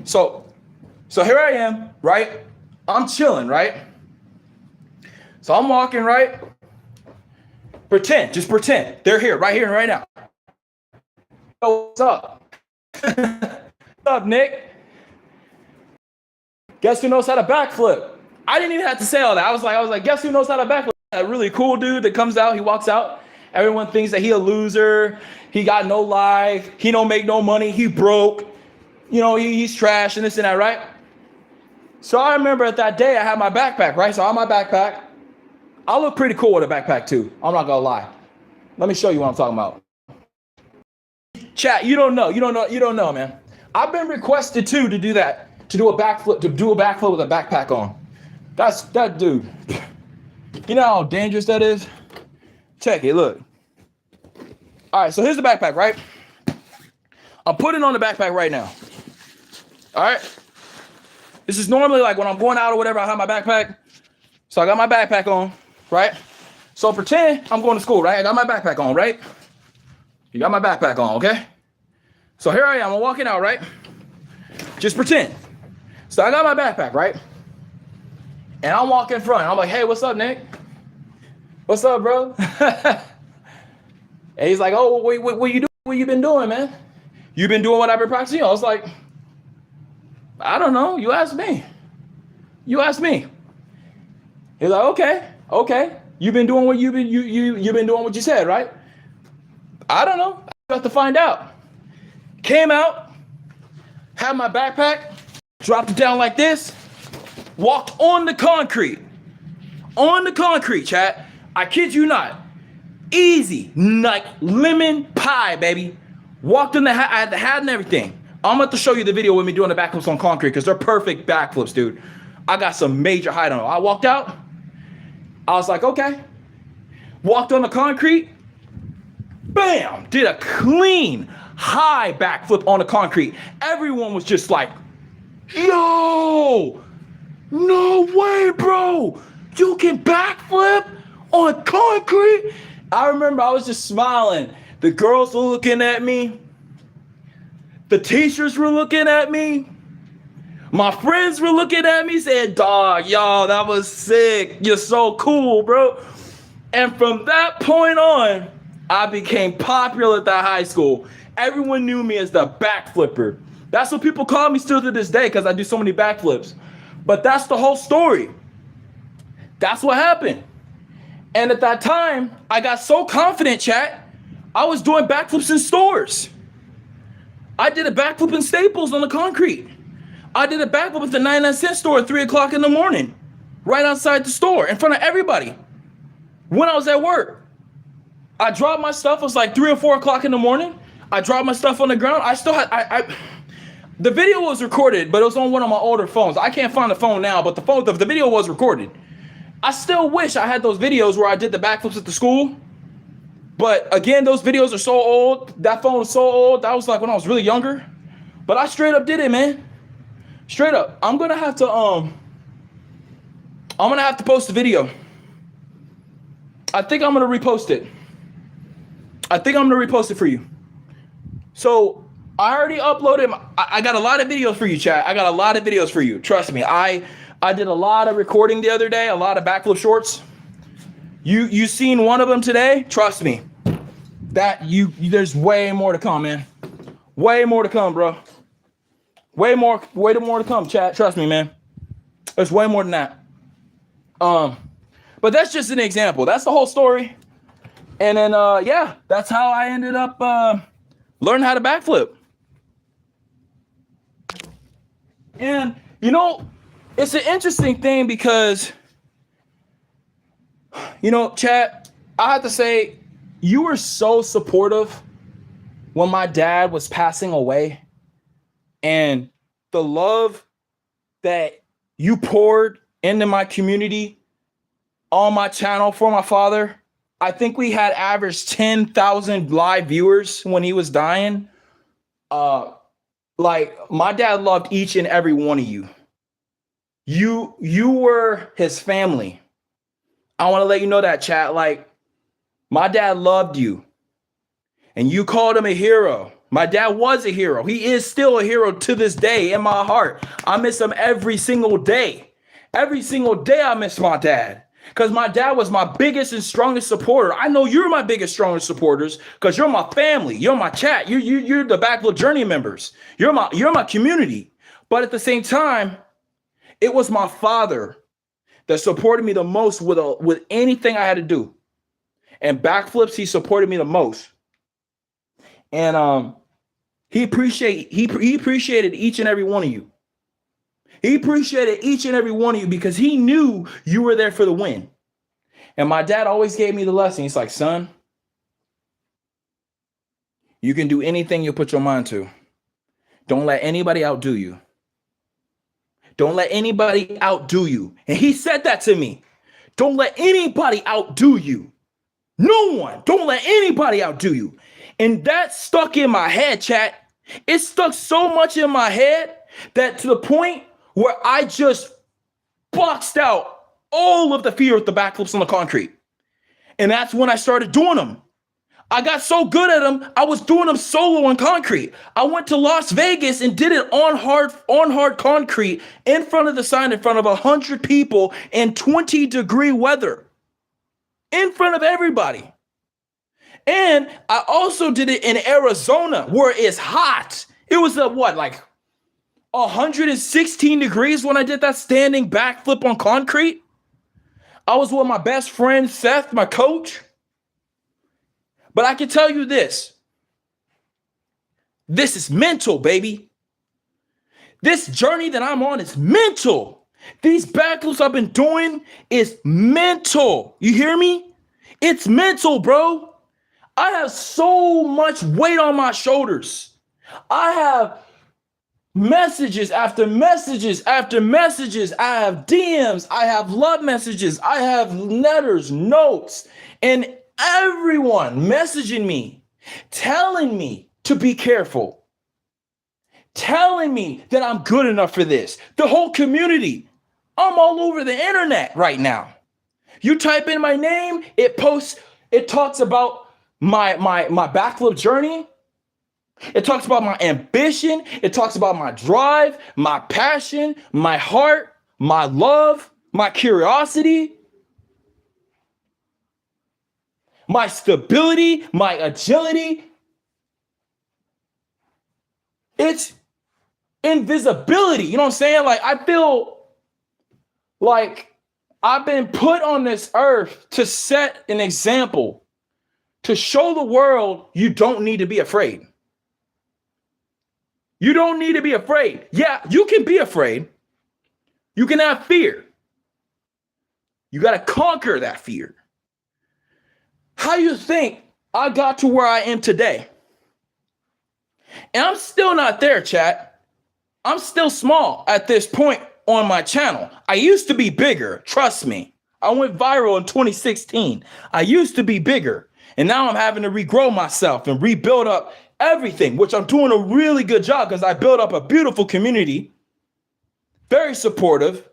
so here I am, right? I'm chilling, right? So I'm walking, right? Just pretend. They're here, right here and right now. Oh, what's up? What's up, Nick? Guess who knows how to backflip? I didn't even have to say all that. I was like, guess who knows how to backflip? That really cool dude that comes out, he walks out. Everyone thinks that he a loser. He got no life. He don't make no money. He broke. You know, he's trash and this and that, right? So I remember at that day I had my backpack, right? So on my backpack, I look pretty cool with a backpack too. I'm not gonna lie. Let me show you what I'm talking about. Chat, you don't know, man. I've been requested too to do that, to do a backflip with a backpack on. That's that dude. You know how dangerous that is? Check it, look. All right, so here's the backpack, right? I'm putting on the backpack right now. All right. This is normally like when I'm going out or whatever, I have my backpack. So I got my backpack on, right? So pretend I'm going to school, right? I got my backpack on, right? You got my backpack on, okay? So here I am, I'm walking out, right? Just pretend. So I got my backpack, right? And I'm walking in front. I'm like, hey, what's up, Nick? What's up, bro? And he's like, oh, what you doing? What you been doing, man? You been doing what I've been practicing? I was like, I don't know. You asked me. You asked me. He's like, okay. You've been doing what you've been doing what you said, right? I don't know. I got to find out. Came out, had my backpack, dropped it down like this, walked on the concrete. On the concrete, chat. I kid you not. Easy, like lemon pie, baby. Walked in the hat, I had the hat and everything. I'm about to show you the video with me doing the backflips on concrete because they're perfect backflips, dude. I got some major height on them. I walked out. I was like, okay. Walked on the concrete. Bam! Did a clean, high backflip on the concrete. Everyone was just like, yo, no way, bro. You can backflip on concrete? I remember I was just smiling. The girls were looking at me. The teachers were looking at me. My friends were looking at me saying, dog, y'all, that was sick. You're so cool, bro. And from that point on, I became popular at that high school. Everyone knew me as the backflipper. That's what people call me still to this day because I do so many backflips. But that's the whole story. That's what happened. And at that time, I got so confident, chat, I was doing backflips in stores. I did a backflip in Staples on the concrete. I did a backflip at the 99-cent store at 3 o'clock in the morning, right outside the store, in front of everybody. When I was at work, I dropped my stuff. It was like 3 or 4 o'clock in the morning. I dropped my stuff on the ground. I still had, the video was recorded, but it was on one of my older phones. I can't find the phone now, but the video was recorded. I still wish I had those videos where I did the backflips at the school. But again, those videos are so old. That phone is so old. That was like when I was really younger. But I straight up did it, man. Straight up. I'm gonna have to post the video. I think I'm gonna repost it. I think I'm gonna repost it for you. So I already uploaded. I got a lot of videos for you, chat. I got a lot of videos for you. Trust me. I did a lot of recording the other day. A lot of backflip shorts. You seen one of them today? Trust me. There's way more to come, man. Way more to come, bro. Way more to come, chat. Trust me, man. There's way more than that. But that's just an example. That's the whole story. And then yeah, that's how I ended up learning how to backflip. And you know, it's an interesting thing because chat, I have to say, you were so supportive when my dad was passing away. And the love that you poured into my community, on my channel for my father, I think we had averaged 10,000 live viewers when he was dying. Like, my dad loved each and every one of you. You were his family. I want to let you know that, chat. Like, my dad loved you. And you called him a hero. My dad was a hero. He is still a hero to this day in my heart. I miss him every single day. Every single day I miss my dad. Because my dad was my biggest and strongest supporter. I know you're my biggest, strongest supporters because you're my family. You're my chat. You're the Backflip Journey members. You're my community. But at the same time, it was my father that supported me the most with anything I had to do. And backflips, he supported me the most. And he appreciated each and every one of you. He appreciated each and every one of you because he knew you were there for the win. And my dad always gave me the lesson. He's like, son, you can do anything you put your mind to. Don't let anybody outdo you. Don't let anybody outdo you. And he said that to me. Don't let anybody outdo you. No one. Don't let anybody outdo you. And that stuck in my head, chat. It stuck so much in my head that to the point where I just boxed out all of the fear with the backflips on the concrete. And that's when I started doing them. I got so good at them, I was doing them solo on concrete. I went to Las Vegas and did it on hard concrete in front of the sign, in front of 100 people in 20-degree weather, in front of everybody. And I also did it in Arizona where it's hot. It was like 116 degrees when I did that standing backflip on concrete. I was with my best friend, Seth, my coach. But I can tell you this. This is mental, baby. This journey that I'm on is mental. These backflips I've been doing is mental. You hear me? It's mental, bro. I have so much weight on my shoulders. I have messages after messages after messages. I have DMs. I have love messages. I have letters, notes, and everyone messaging me, telling me to be careful, telling me that I'm good enough for this. The whole community. I'm all over the internet right now. You type in my name, it talks about my backflip journey. It talks about my ambition. It talks about my drive, my passion, my heart, my love, my curiosity, my stability, my agility. It's invisibility. You know what I'm saying? Like, I feel like I've been put on this earth to set an example, to show the world you don't need to be afraid. You don't need to be afraid. Yeah, you can be afraid. You can have fear. You got to conquer that fear. How you think I got to where I am today? And I'm still not there, chat. I'm still small at this point on my channel. I used to be bigger, trust me. I went viral in 2016. I used to be bigger. And now I'm having to regrow myself and rebuild up everything, which I'm doing a really good job because I built up a beautiful community. Very supportive,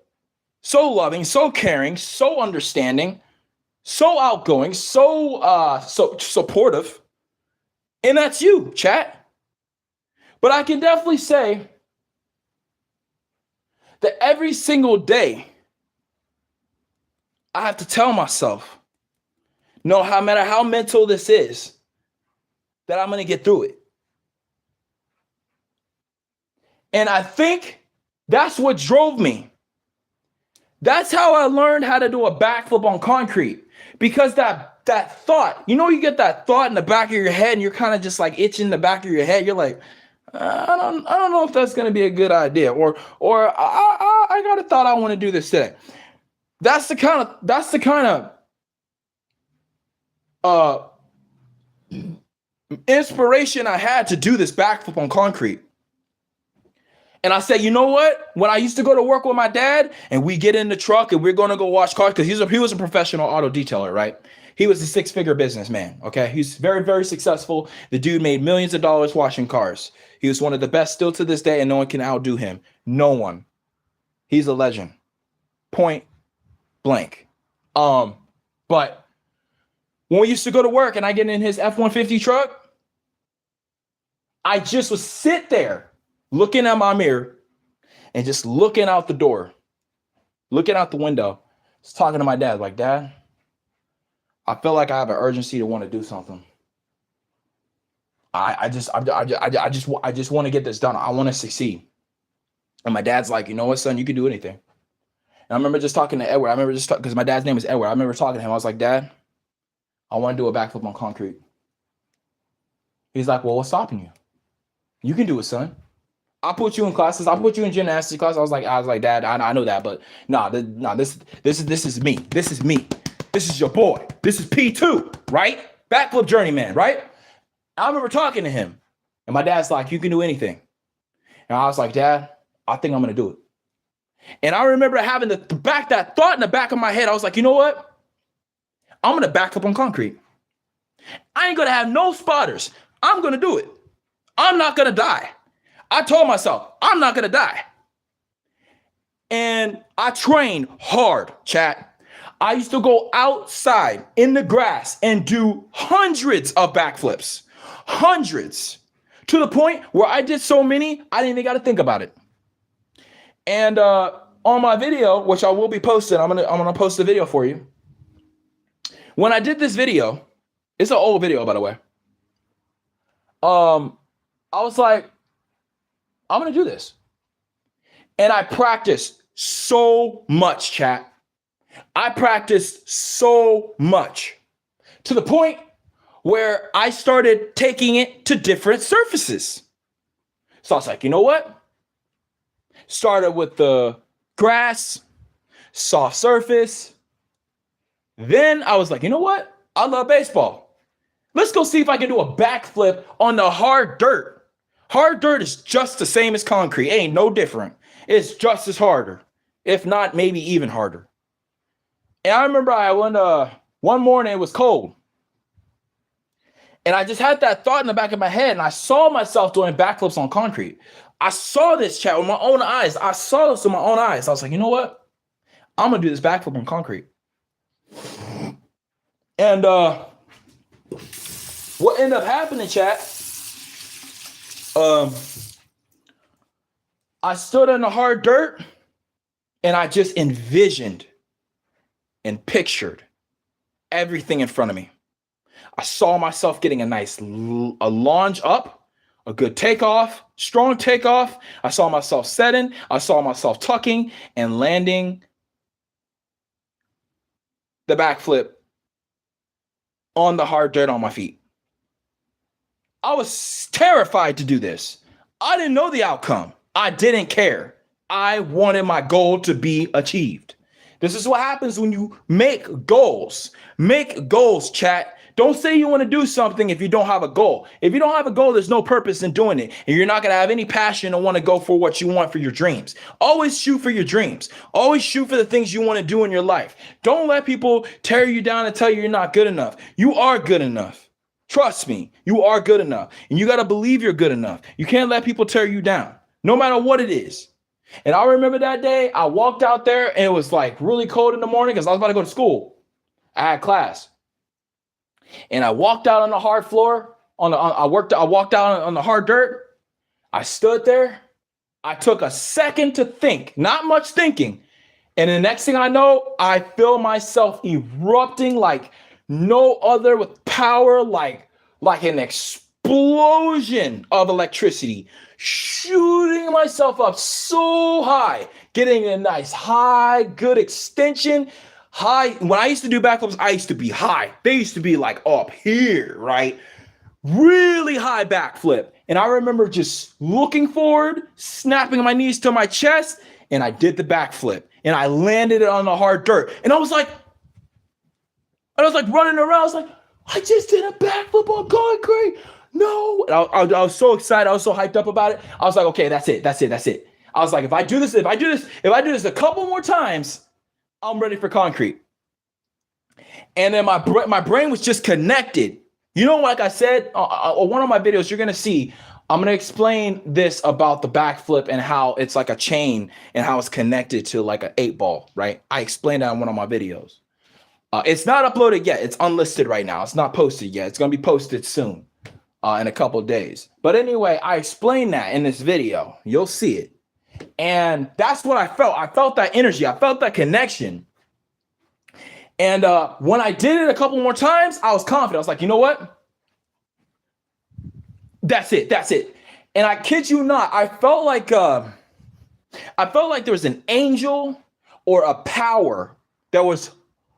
so loving, so caring, so understanding, so outgoing, so supportive. And that's you, chat. But I can definitely say that every single day, I have to tell myself, no matter how mental this is, that I'm going to get through it. And I think that's what drove me. That's how I learned how to do a backflip on concrete. Because that thought, you get that thought in the back of your head and you're kind of just like itching the back of your head. You're like, I don't know if that's going to be a good idea. Or I got a thought I want to do this today. That's the kind of inspiration I had to do this backflip on concrete. And I said, you know what? When I used to go to work with my dad and we get in the truck and we're going to go wash cars, because he was a professional auto detailer, right? He was a six-figure businessman, okay? He's very, very successful. The dude made millions of dollars washing cars. He was one of the best still to this day, and no one can outdo him. No one. He's a legend. Point blank. But when we used to go to work and I get in his F-150 truck, I just would sit there looking at my mirror and just looking out the door, looking out the window, just talking to my dad, like, Dad, I feel like I have an urgency to want to do something. I just want to get this done. I want to succeed. And my dad's like, you know what, son, you can do anything. And I remember just talking to Edward. Because my dad's name is Edward. I remember talking to him. I was like, Dad, I want to do a backflip on concrete. He's like, well, what's stopping you? You can do it, son. I put you in classes. I put you in gymnastics class. I was like, Dad, I know that, but this is me. This is me. This is your boy. This is P2, right? Backflip journeyman, right? I remember talking to him, and my dad's like, you can do anything. And I was like, Dad, I think I'm gonna do it. And I remember having that thought in the back of my head. I was like, you know what? I'm gonna backflip on concrete. I ain't gonna have no spotters. I'm gonna do it. I'm not gonna die. I told myself, I'm not gonna die. And I trained hard, chat. I used to go outside in the grass and do hundreds of backflips. Hundreds. To the point where I did so many, I didn't even got to think about it. And on my video, which I will be posting, I'm gonna post the video for you. When I did this video, it's an old video, by the way. I was like, I'm gonna do this. And I practiced so much, chat. I practiced so much to the point where I started taking it to different surfaces. So I was like, you know what? Started with the grass, soft surface. Then I was like, you know what? I love baseball. Let's go see if I can do a backflip on the hard dirt. Hard dirt is just the same as concrete. It ain't no different. It's just as harder, if not maybe even harder. And I remember I went one morning, it was cold. And I just had that thought in the back of my head, and I saw myself doing backflips on concrete. I saw this, chat, with my own eyes. I saw this with my own eyes. I was like, you know what? I'm gonna do this backflip on concrete. And what ended up happening, chat? I stood in the hard dirt, and I just envisioned and pictured everything in front of me. I saw myself getting a nice lunge up, a good takeoff, strong takeoff. I saw myself setting. I saw myself tucking and landing the backflip on the hard dirt on my feet. I was terrified to do this. I didn't know the outcome. I didn't care. I wanted my goal to be achieved. This is what happens when you make goals. Make goals, chat. Don't say you want to do something if you don't have a goal. If you don't have a goal, there's no purpose in doing it. And you're not going to have any passion and want to go for what you want for your dreams. Always shoot for your dreams. Always shoot for the things you want to do in your life. Don't let people tear you down and tell you you're not good enough. You are good enough. Trust me, you are good enough. And you got to believe you're good enough. You can't let people tear you down, no matter what it is. And I remember that day, I walked out there and it was like really cold in the morning because I was about to go to school. I had class. And I walked out on the hard floor. I walked out on the hard dirt. I stood there. I took a second to think, not much thinking. And the next thing I know, I feel myself erupting like no other, with power, like an explosion of electricity, shooting myself up so high, getting a nice high, good extension. High. When I used to do backflips, I used to be high. They used to be like up here, right? Really high backflip. And I remember just looking forward, snapping my knees to my chest, and I did the backflip. And I landed it on the hard dirt. And I was like running around. I was like, I just did a backflip on concrete. No. And I was so excited. I was so hyped up about it. I was like, okay, that's it. I was like, if I do this a couple more times, I'm ready for concrete. And then my brain was just connected. You know, like I said, on one of my videos, you're going to see, I'm going to explain this about the backflip and how it's like a chain and how it's connected to like an 8-ball, right? I explained that in one of my videos. It's not uploaded yet. It's unlisted right now. It's not posted yet. It's going to be posted soon in a couple of days. But anyway, I explained that in this video. You'll see it. And that's what I felt. I felt that energy. I felt that connection. And when I did it a couple more times, I was confident. I was like, you know what? That's it. And I kid you not, I felt like there was an angel or a power that was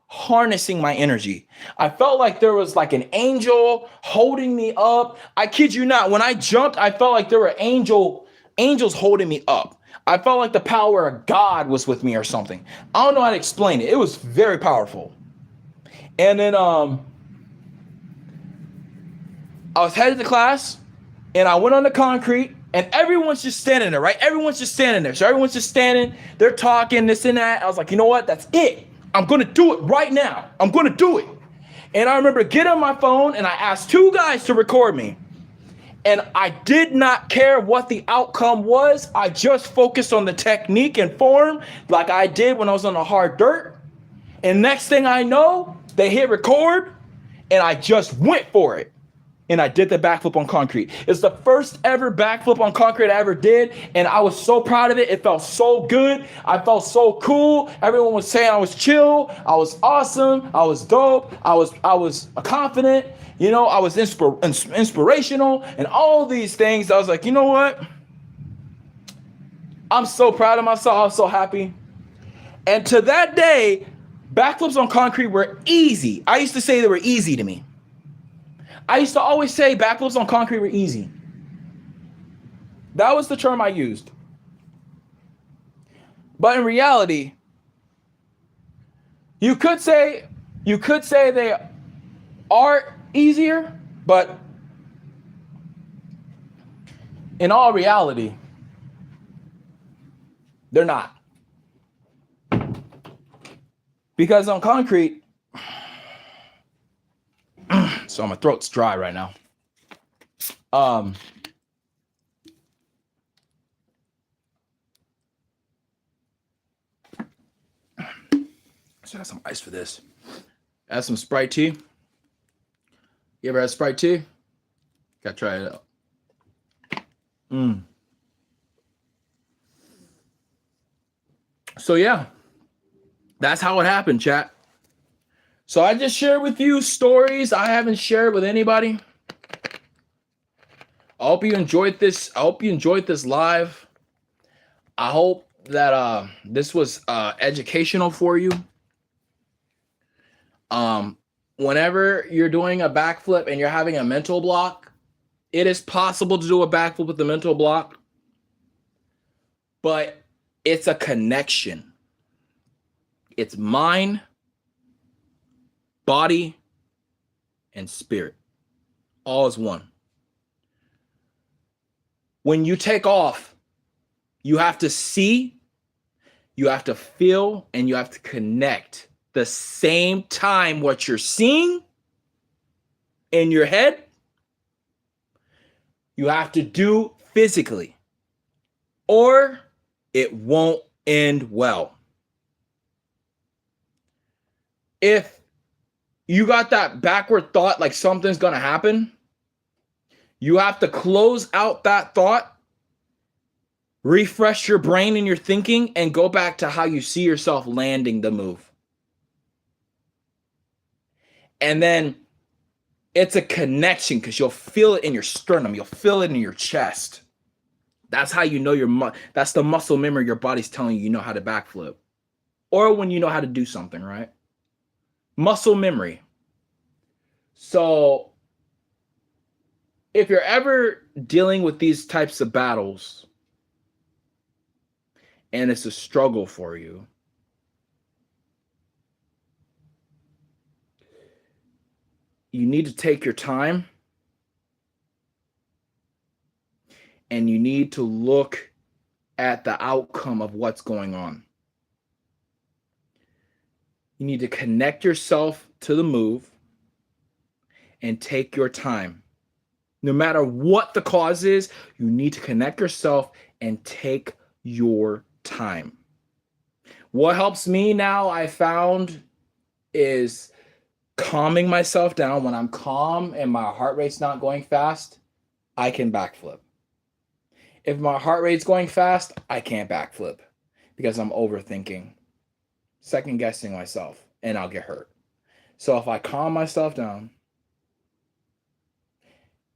harnessing my energy. I felt like there was like an angel holding me up. I kid you not, when I jumped, I felt like there were angels holding me up. I felt like the power of God was with me or something. I don't know how to explain it. It was very powerful. And then I was headed to class, and I went on the concrete, and everyone's just standing there, right? Everyone's just standing there. So everyone's just standing, they're talking, this and that. I was like, you know what? That's it. I'm going to do it right now. I'm going to do it. And I remember getting on my phone, and I asked 2 guys to record me. And I did not care what the outcome was. I just focused on the technique and form like I did when I was on the hard dirt. And next thing I know, they hit record, and I just went for it. And I did the backflip on concrete. It's the first ever backflip on concrete I ever did, and I was so proud of it. It felt so good. I felt so cool. Everyone was saying I was chill. I was awesome. I was dope. I was confident. You know, I was inspirational and all these things. I was like, you know what? I'm so proud of myself. I was so happy. And to that day, backflips on concrete were easy. I used to say they were easy to me. I used to always say backflips on concrete were easy. That was the term I used. But in reality, you could say they are easier, but in all reality, they're not. Because on concrete, so my throat's dry right now. Should have some ice for this. Add some Sprite tea. You ever had Sprite tea? Gotta try it out. So yeah, that's how it happened, chat. So I just shared with you stories I haven't shared with anybody. I hope you enjoyed this. I hope you enjoyed this live. I hope that this was educational for you. Whenever you're doing a backflip and you're having a mental block, it is possible to do a backflip with a mental block, but it's a connection. It's mind, body, and spirit. All is one. When you take off, you have to see, you have to feel, and you have to connect the same time what you're seeing in your head, you have to do physically, or it won't end well. If you got that backward thought like something's gonna happen, you have to close out that thought, refresh your brain and your thinking, and go back to how you see yourself landing the move. And then it's a connection because you'll feel it in your sternum. You'll feel it in your chest. That's how you know that's the muscle memory your body's telling you know how to backflip. Or when you know how to do something, right? Muscle memory. So if you're ever dealing with these types of battles and it's a struggle for you, you need to take your time and you need to look at the outcome of what's going on. You need to connect yourself to the move and take your time. No matter what the cause is, you need to connect yourself and take your time. What helps me now, I found, is calming myself down. When I'm calm and my heart rate's not going fast, I can backflip. If my heart rate's going fast, I can't backflip because I'm overthinking, second guessing myself, and I'll get hurt. So if I calm myself down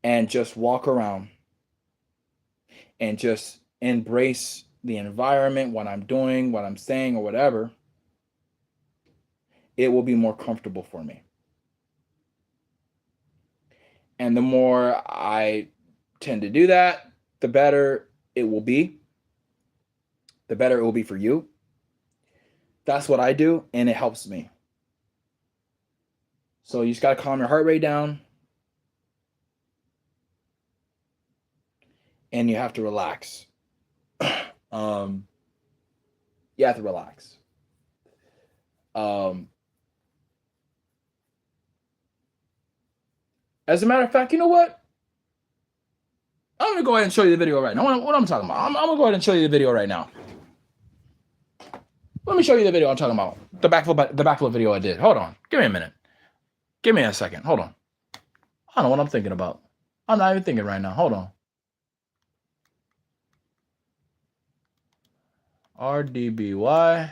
and just walk around and just embrace the environment, what I'm doing, what I'm saying, or whatever, it will be more comfortable for me. And the more I tend to do that, the better it will be, the better it will be for you. That's what I do, and it helps me. So you just got to calm your heart rate down, and you have to relax. You have to relax. As a matter of fact, you know what? I'm gonna go ahead and show you the video right now. What I'm talking about? I'm gonna go ahead and show you the video right now. Let me show you the video I'm talking about. The backflip video I did. Hold on. Give me a minute. Give me a second. Hold on. I don't know what I'm thinking about. I'm not even thinking right now. Hold on. RDBY.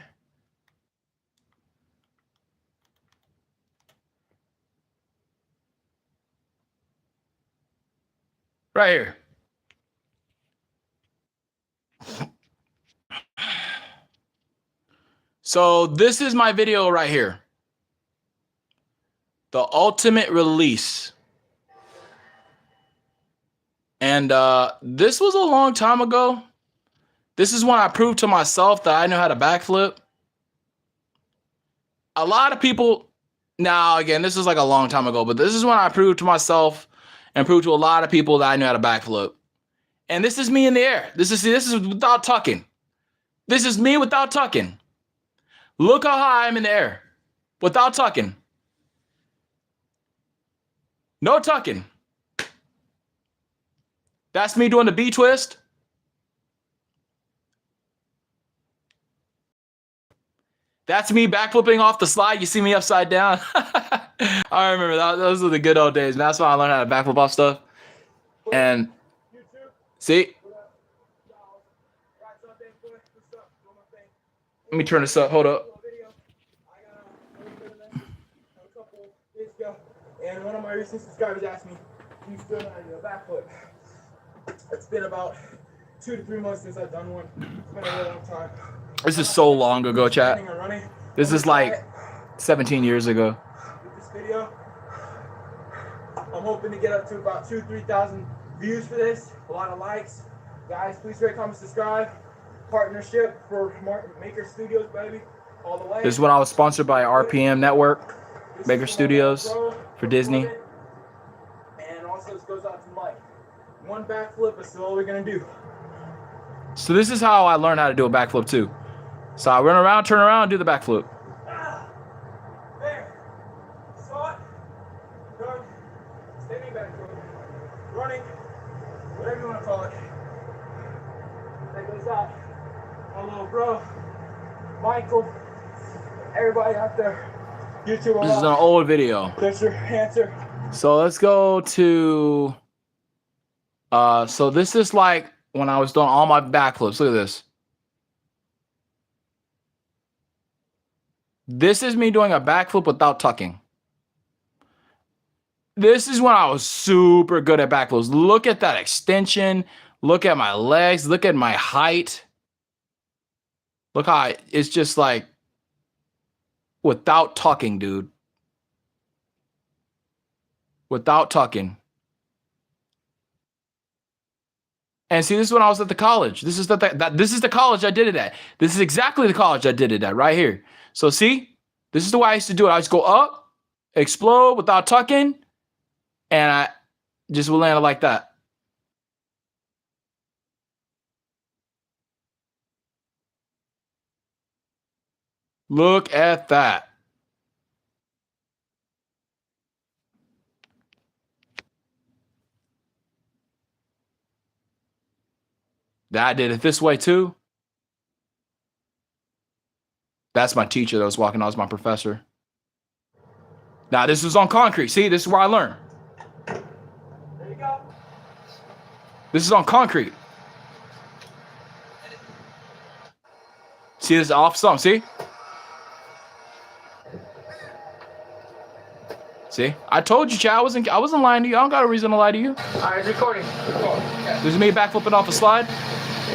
Right here. So this is my video right here. The ultimate release. And this was a long time ago. This is when I proved to myself that I knew how to backflip. A lot of people, now again, this is like a long time ago, but this is when I proved to myself and proved to a lot of people that I knew how to backflip. And this is me in the air. This is without tucking. This is me without tucking. Look how high I'm in the air. Without tucking. No tucking. That's me doing the B twist. That's me backflipping off the slide. You see me upside down. I remember that. Those were the good old days. That's why I learned how to backflip off stuff. And see? Let me turn this up. Hold up. And one of my recent subscribers asked me, "Do you still know how to do a backflip?" It's been about 2 to 3 months since I've done one. It's been a really long time. This is so long ago, chat. This is like 17 years ago. With this video, I'm hoping to get up to about 2,000 to 3,000 views for this. A lot of likes. Guys, please rate, comment, subscribe. Partnership for Maker Studios, baby. All the way. This is when I was sponsored by RPM Network, Maker Studios for Disney. And also this goes out to Mike. One backflip is all we're gonna do. So this is how I learned how to do a backflip too. So I run around, turn around, do the backflip. There. Saw it. Done. Standing back. Running. Whatever you want to call it. That goes out. My little bro. Michael. Everybody out there. YouTube. This is an old video. There's your answer. So let's go to so this is like when I was doing all my backflips. Look at this. This is me doing a backflip without tucking. This is when I was super good at backflips. Look at that extension. Look at my legs. Look at my height. Look how it's just like without tucking, dude. Without tucking. And see, this is when I was at the college. This is the college I did it at. This is exactly the college I did it at right here. So see, this is the way I used to do it. I just go up, explode without tucking, and I just will land it like that. Look at that. I did it this way too. That's my teacher that was walking. That was my professor. Now this is on concrete. See, this is where I learned. There you go. This is on concrete. See, this is off some. See? See? I told you, Chad. I wasn't lying to you. I don't got a reason to lie to you. All right, it's recording. Okay. This is me backflipping off a slide. I'm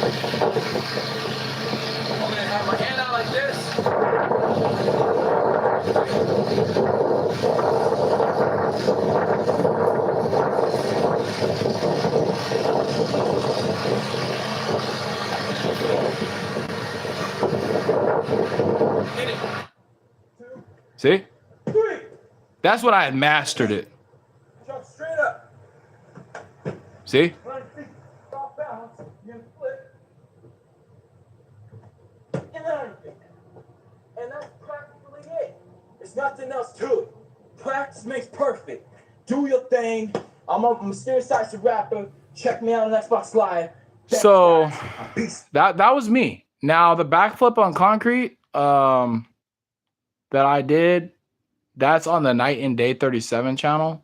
gonna have my hand out like this. See? 3. That's what I had mastered it. Jump straight up. See? Run feet off balance. You flip. And then underneath. And that's practically it. There's nothing else to it. Practice makes perfect. Do your thing. I'm a mysterious size rapper. Check me out on Xbox Live. So that was me. Now the backflip on concrete that I did, that's on the Night and Day 37 channel.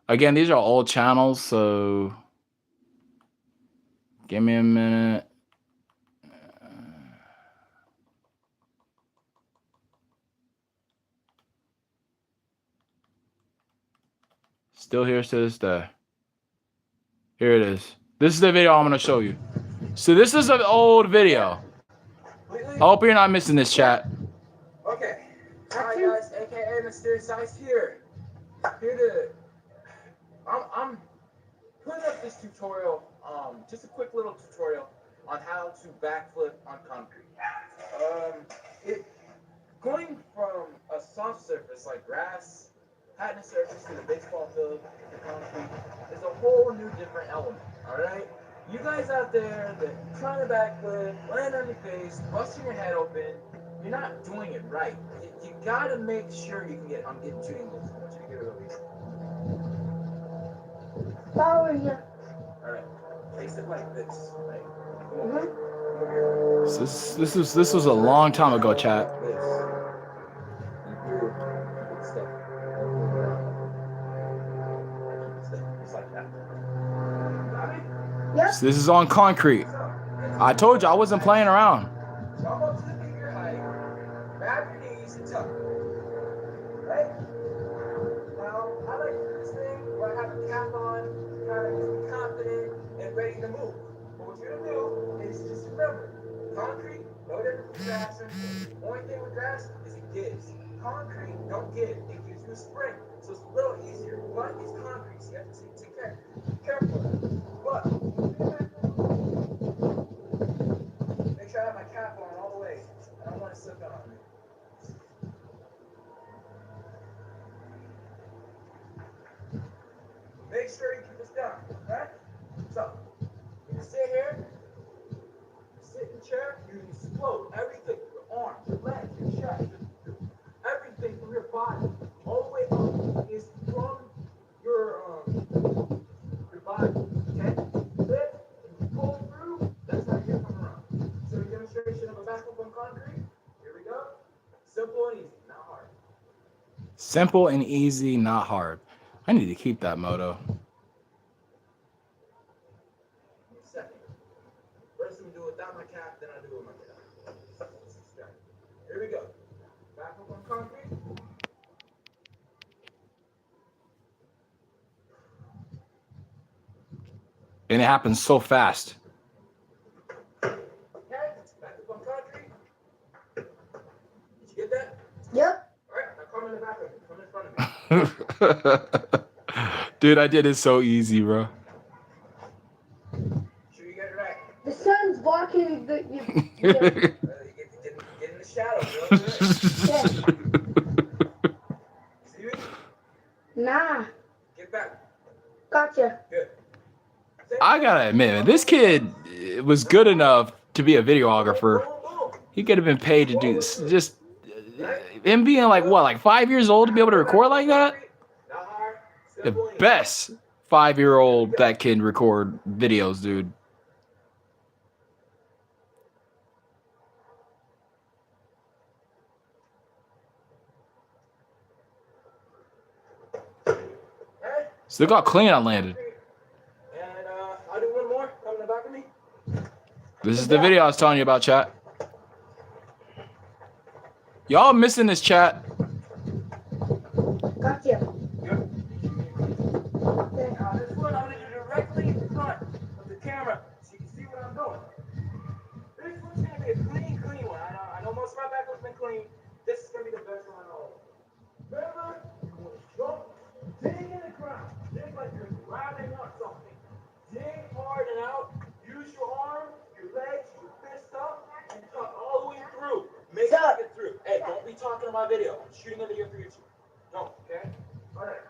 Again, these are old channels, so give me a minute. Still here to this day. Here it is. This is the video I'm going to show you. So this is an old video. I hope you're not missing this, chat. Okay. Hi guys, aka Mysterious Ice here. Here to I'm putting up this tutorial, just a quick little tutorial on how to backflip on concrete. Going from a soft surface like grass, patent surface to the baseball field to concrete is a whole new different element. Alright? You guys out there that trying to backflip, land on your face, busting your head open, you're not doing it right. You gotta make sure you can get. I'm getting too English. I want you to get it over here. Follow you. Alright. Face it like this, right? This was a long time ago, chat. Yep. So this is on concrete. I told you I wasn't playing around. Jump up to the peak of your height, grab your knees and tuck. Right? Now, I like to do this thing where I have a cap on, kind of just be confident and ready to move. But what you're going to do is just remember, concrete, no different from grass. The only thing with grass is it gives. Concrete, don't give. It gives you a spring. So it's a little easier. But it's concrete, so you have to take care. Careful. But, make sure I have my cap on all the way. I don't want to slip out on me. Make sure you keep this down, right? So, you sit here, sit in the chair, you explode everything, your arms, your legs, your chest, everything from your body, all the way up is from your body, okay? Lift, and you pull through, that's how you're coming around. So a demonstration of a backflip on concrete, here we go. Simple and easy, not hard. Simple and easy, not hard. I need to keep that motto. Second. First we do it without my cap, then I do it with my cap. Here we go. Backflip on concrete. And it happens so fast. Okay, backflip on concrete. Did you get that? Yep. Alright, now come in the back of me. Come in front of me. Dude, I did it so easy, bro. Sure you get it right. The sun's blocking the. You Get in the shadow, bro. yeah. See me? Nah. Get back. Gotcha. Good. I gotta admit, man, this kid was good enough to be a videographer. He could have been paid to do this. Just him being like, what, like 5 years old to be able to record like that? The best 5-year-old that can record videos, dude. So look how clean I landed. And I'll do one more. Come in the back of me. This is the video I was telling you about, chat. Y'all missing this, chat. Gotcha. This one I'm going to do directly in front of the camera so you can see what I'm doing. This one's going to be a clean one. I know most of my backflips been clean. This is going to be the best one of all. Remember, you want to jump, dig in the ground. Dig like you're grabbing on something. Dig hard and out. Use your arm, your legs, your fist up, and tuck all the way through. Make sure you get through. Hey, don't be talking on my video. I'm shooting a video for YouTube. Don't, okay? Alright.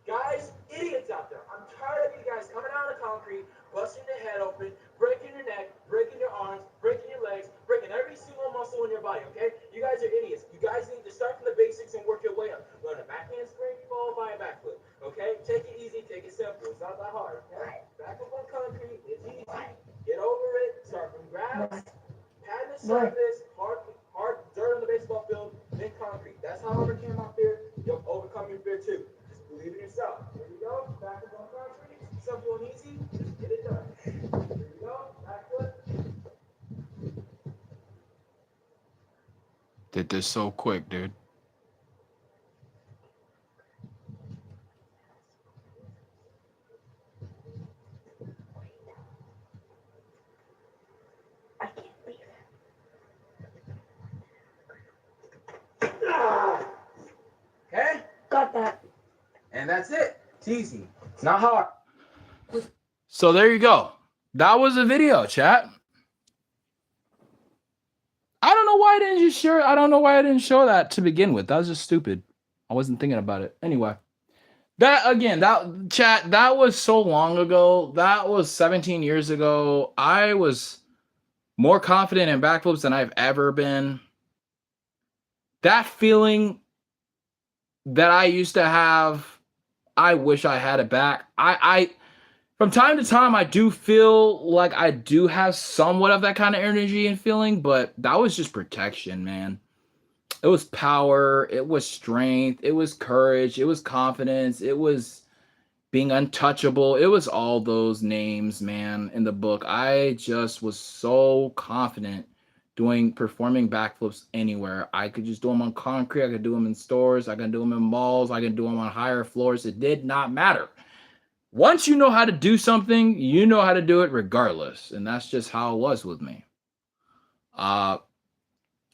Guys, idiots out there. I'm tired of you guys coming out of the concrete, busting your head open, breaking your neck, breaking your arms, breaking your legs, breaking every single muscle in your body, okay? You guys are idiots. You guys need to start from the basics and work your way up. Learn a backhand spring followed by a backflip, okay? Take it easy, take it simple. It's not that hard, okay? Back up on concrete, it's easy. Get over it, start from grabs, pad the surface, hard dirt on the baseball field, then concrete. That's how I overcame my fear. You'll overcome your fear too. Just believe in yourself. Here you go, back up on concrete. Simple and easy, just get it done. Here you go, backflip. Did this so quick, dude. I can't believe it. Okay? Got that. And that's it. It's easy. It's not hard. So there you go. That was a video, chat. I don't know why I didn't just share. I don't know why I didn't show that to begin with. That was just stupid. I wasn't thinking about it. Anyway, that again, that chat, that was so long ago. That was 17 years ago. I was more confident in backflips than I've ever been. That feeling that I used to have, I wish I had it back. I from time to time, I do feel like I do have somewhat of that kind of energy and feeling, but that was just protection, man. It was power, it was strength, it was courage, it was confidence, it was being untouchable. It was all those names, man, in the book. I just was so confident performing backflips anywhere. I could just do them on concrete, I could do them in stores, I could do them in malls, I could do them on higher floors. It did not matter. Once you know how to do something, you know how to do it regardless. And that's just how it was with me. But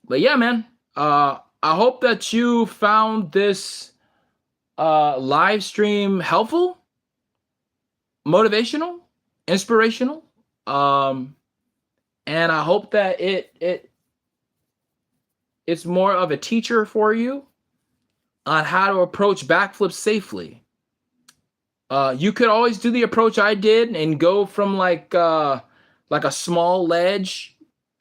yeah, man. I hope that you found this live stream helpful, motivational, inspirational. And I hope that it's more of a teacher for you on how to approach backflips safely. You could always do the approach I did and go from like a small ledge.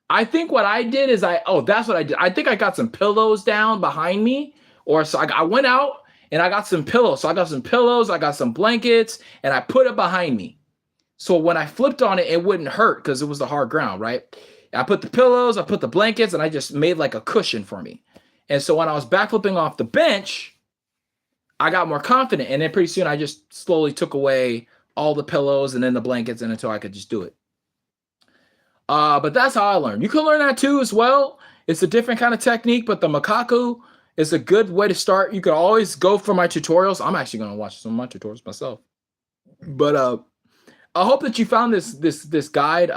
I think what I did is that's what I did. I think I got some pillows down behind me, or so I went out and I got some pillows. So I got some pillows, I got some blankets, and I put it behind me. So when I flipped on it, it wouldn't hurt because it was the hard ground, right? I put the pillows, I put the blankets, and I just made like a cushion for me. And so when I was backflipping off the bench, I got more confident, and then pretty soon I just slowly took away all the pillows and then the blankets and until I could just do it. But that's how I learned. You can learn that too as well. It's a different kind of technique, but the macaco is a good way to start. You can always go for my tutorials. I'm actually going to watch some of my tutorials myself. But I hope that you found this guide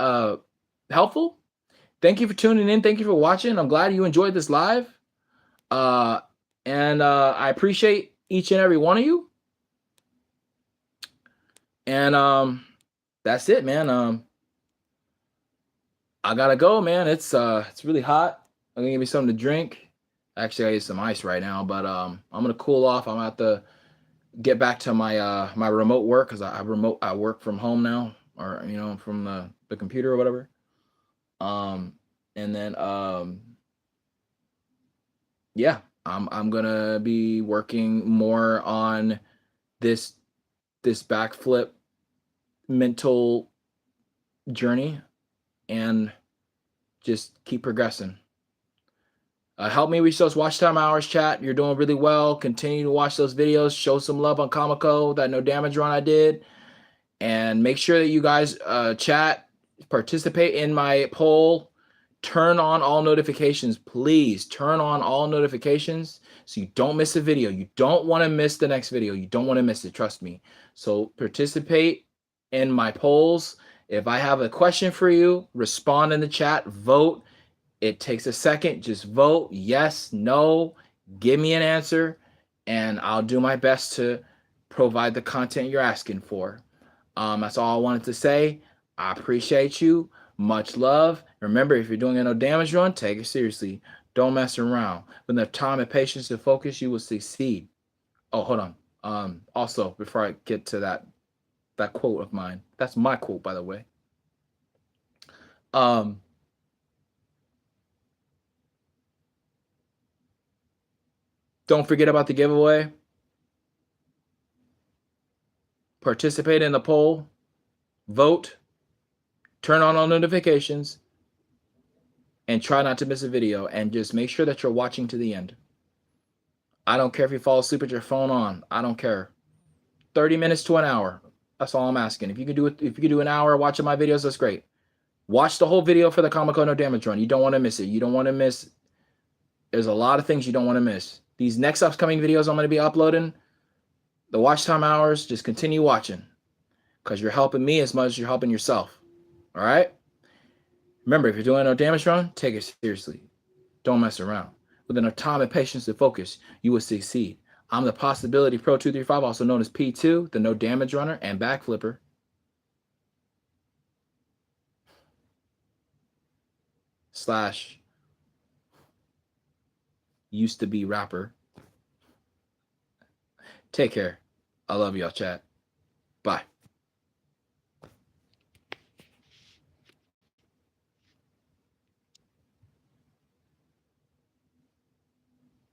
helpful. Thank you for tuning in. Thank you for watching. I'm glad you enjoyed this live. And I appreciate each and every one of you. And that's it, man. I gotta go, man. It's really hot. I'm gonna give me something to drink. Actually, I ate some ice right now, but I'm gonna cool off. I'm gonna have to get back to my my remote work because I work from home now, or from the computer or whatever. And then yeah. I'm gonna be working more on this backflip mental journey and just keep progressing. Help me reach those watch time hours, chat. You're doing really well. Continue to watch those videos. Show some love on Comico, that no damage run I did. And make sure that you guys chat, participate in my poll. Turn on all notifications. Please turn on all notifications so you don't miss a video. You don't want to miss the next video. You don't want to miss it. Trust me. So participate in my polls. If I have a question for you, respond in the chat. Vote. It takes a second. Just vote. Yes, no. Give me an answer. And I'll do my best to provide the content you're asking for. That's all I wanted to say. I appreciate you. Much love. Remember, if you're doing a no damage run, take it seriously. Don't mess around. With enough time and patience to focus, you will succeed. Oh, hold on. Also, before I get to that quote of mine, that's my quote, by the way. Um, don't forget about the giveaway. Participate in the poll. Vote. Turn on all notifications. And try not to miss a video. And just make sure that you're watching to the end. I don't care if you fall asleep with your phone on. I don't care. 30 minutes to an hour. That's all I'm asking. If you could do an hour watching my videos, that's great. Watch the whole video for the Comico No Damage run. You don't want to miss it. You don't want to miss. There's a lot of things you don't want to miss. These next upcoming videos I'm going to be uploading, the watch time hours, just continue watching because you're helping me as much as you're helping yourself. All right? Remember, if you're doing a damage run, take it seriously. Don't mess around. With enough time and patience to focus, you will succeed. I'm the Possibility Pro 235, also known as P2, the No Damage Runner and Backflipper. / used to be rapper. Take care. I love y'all, chat.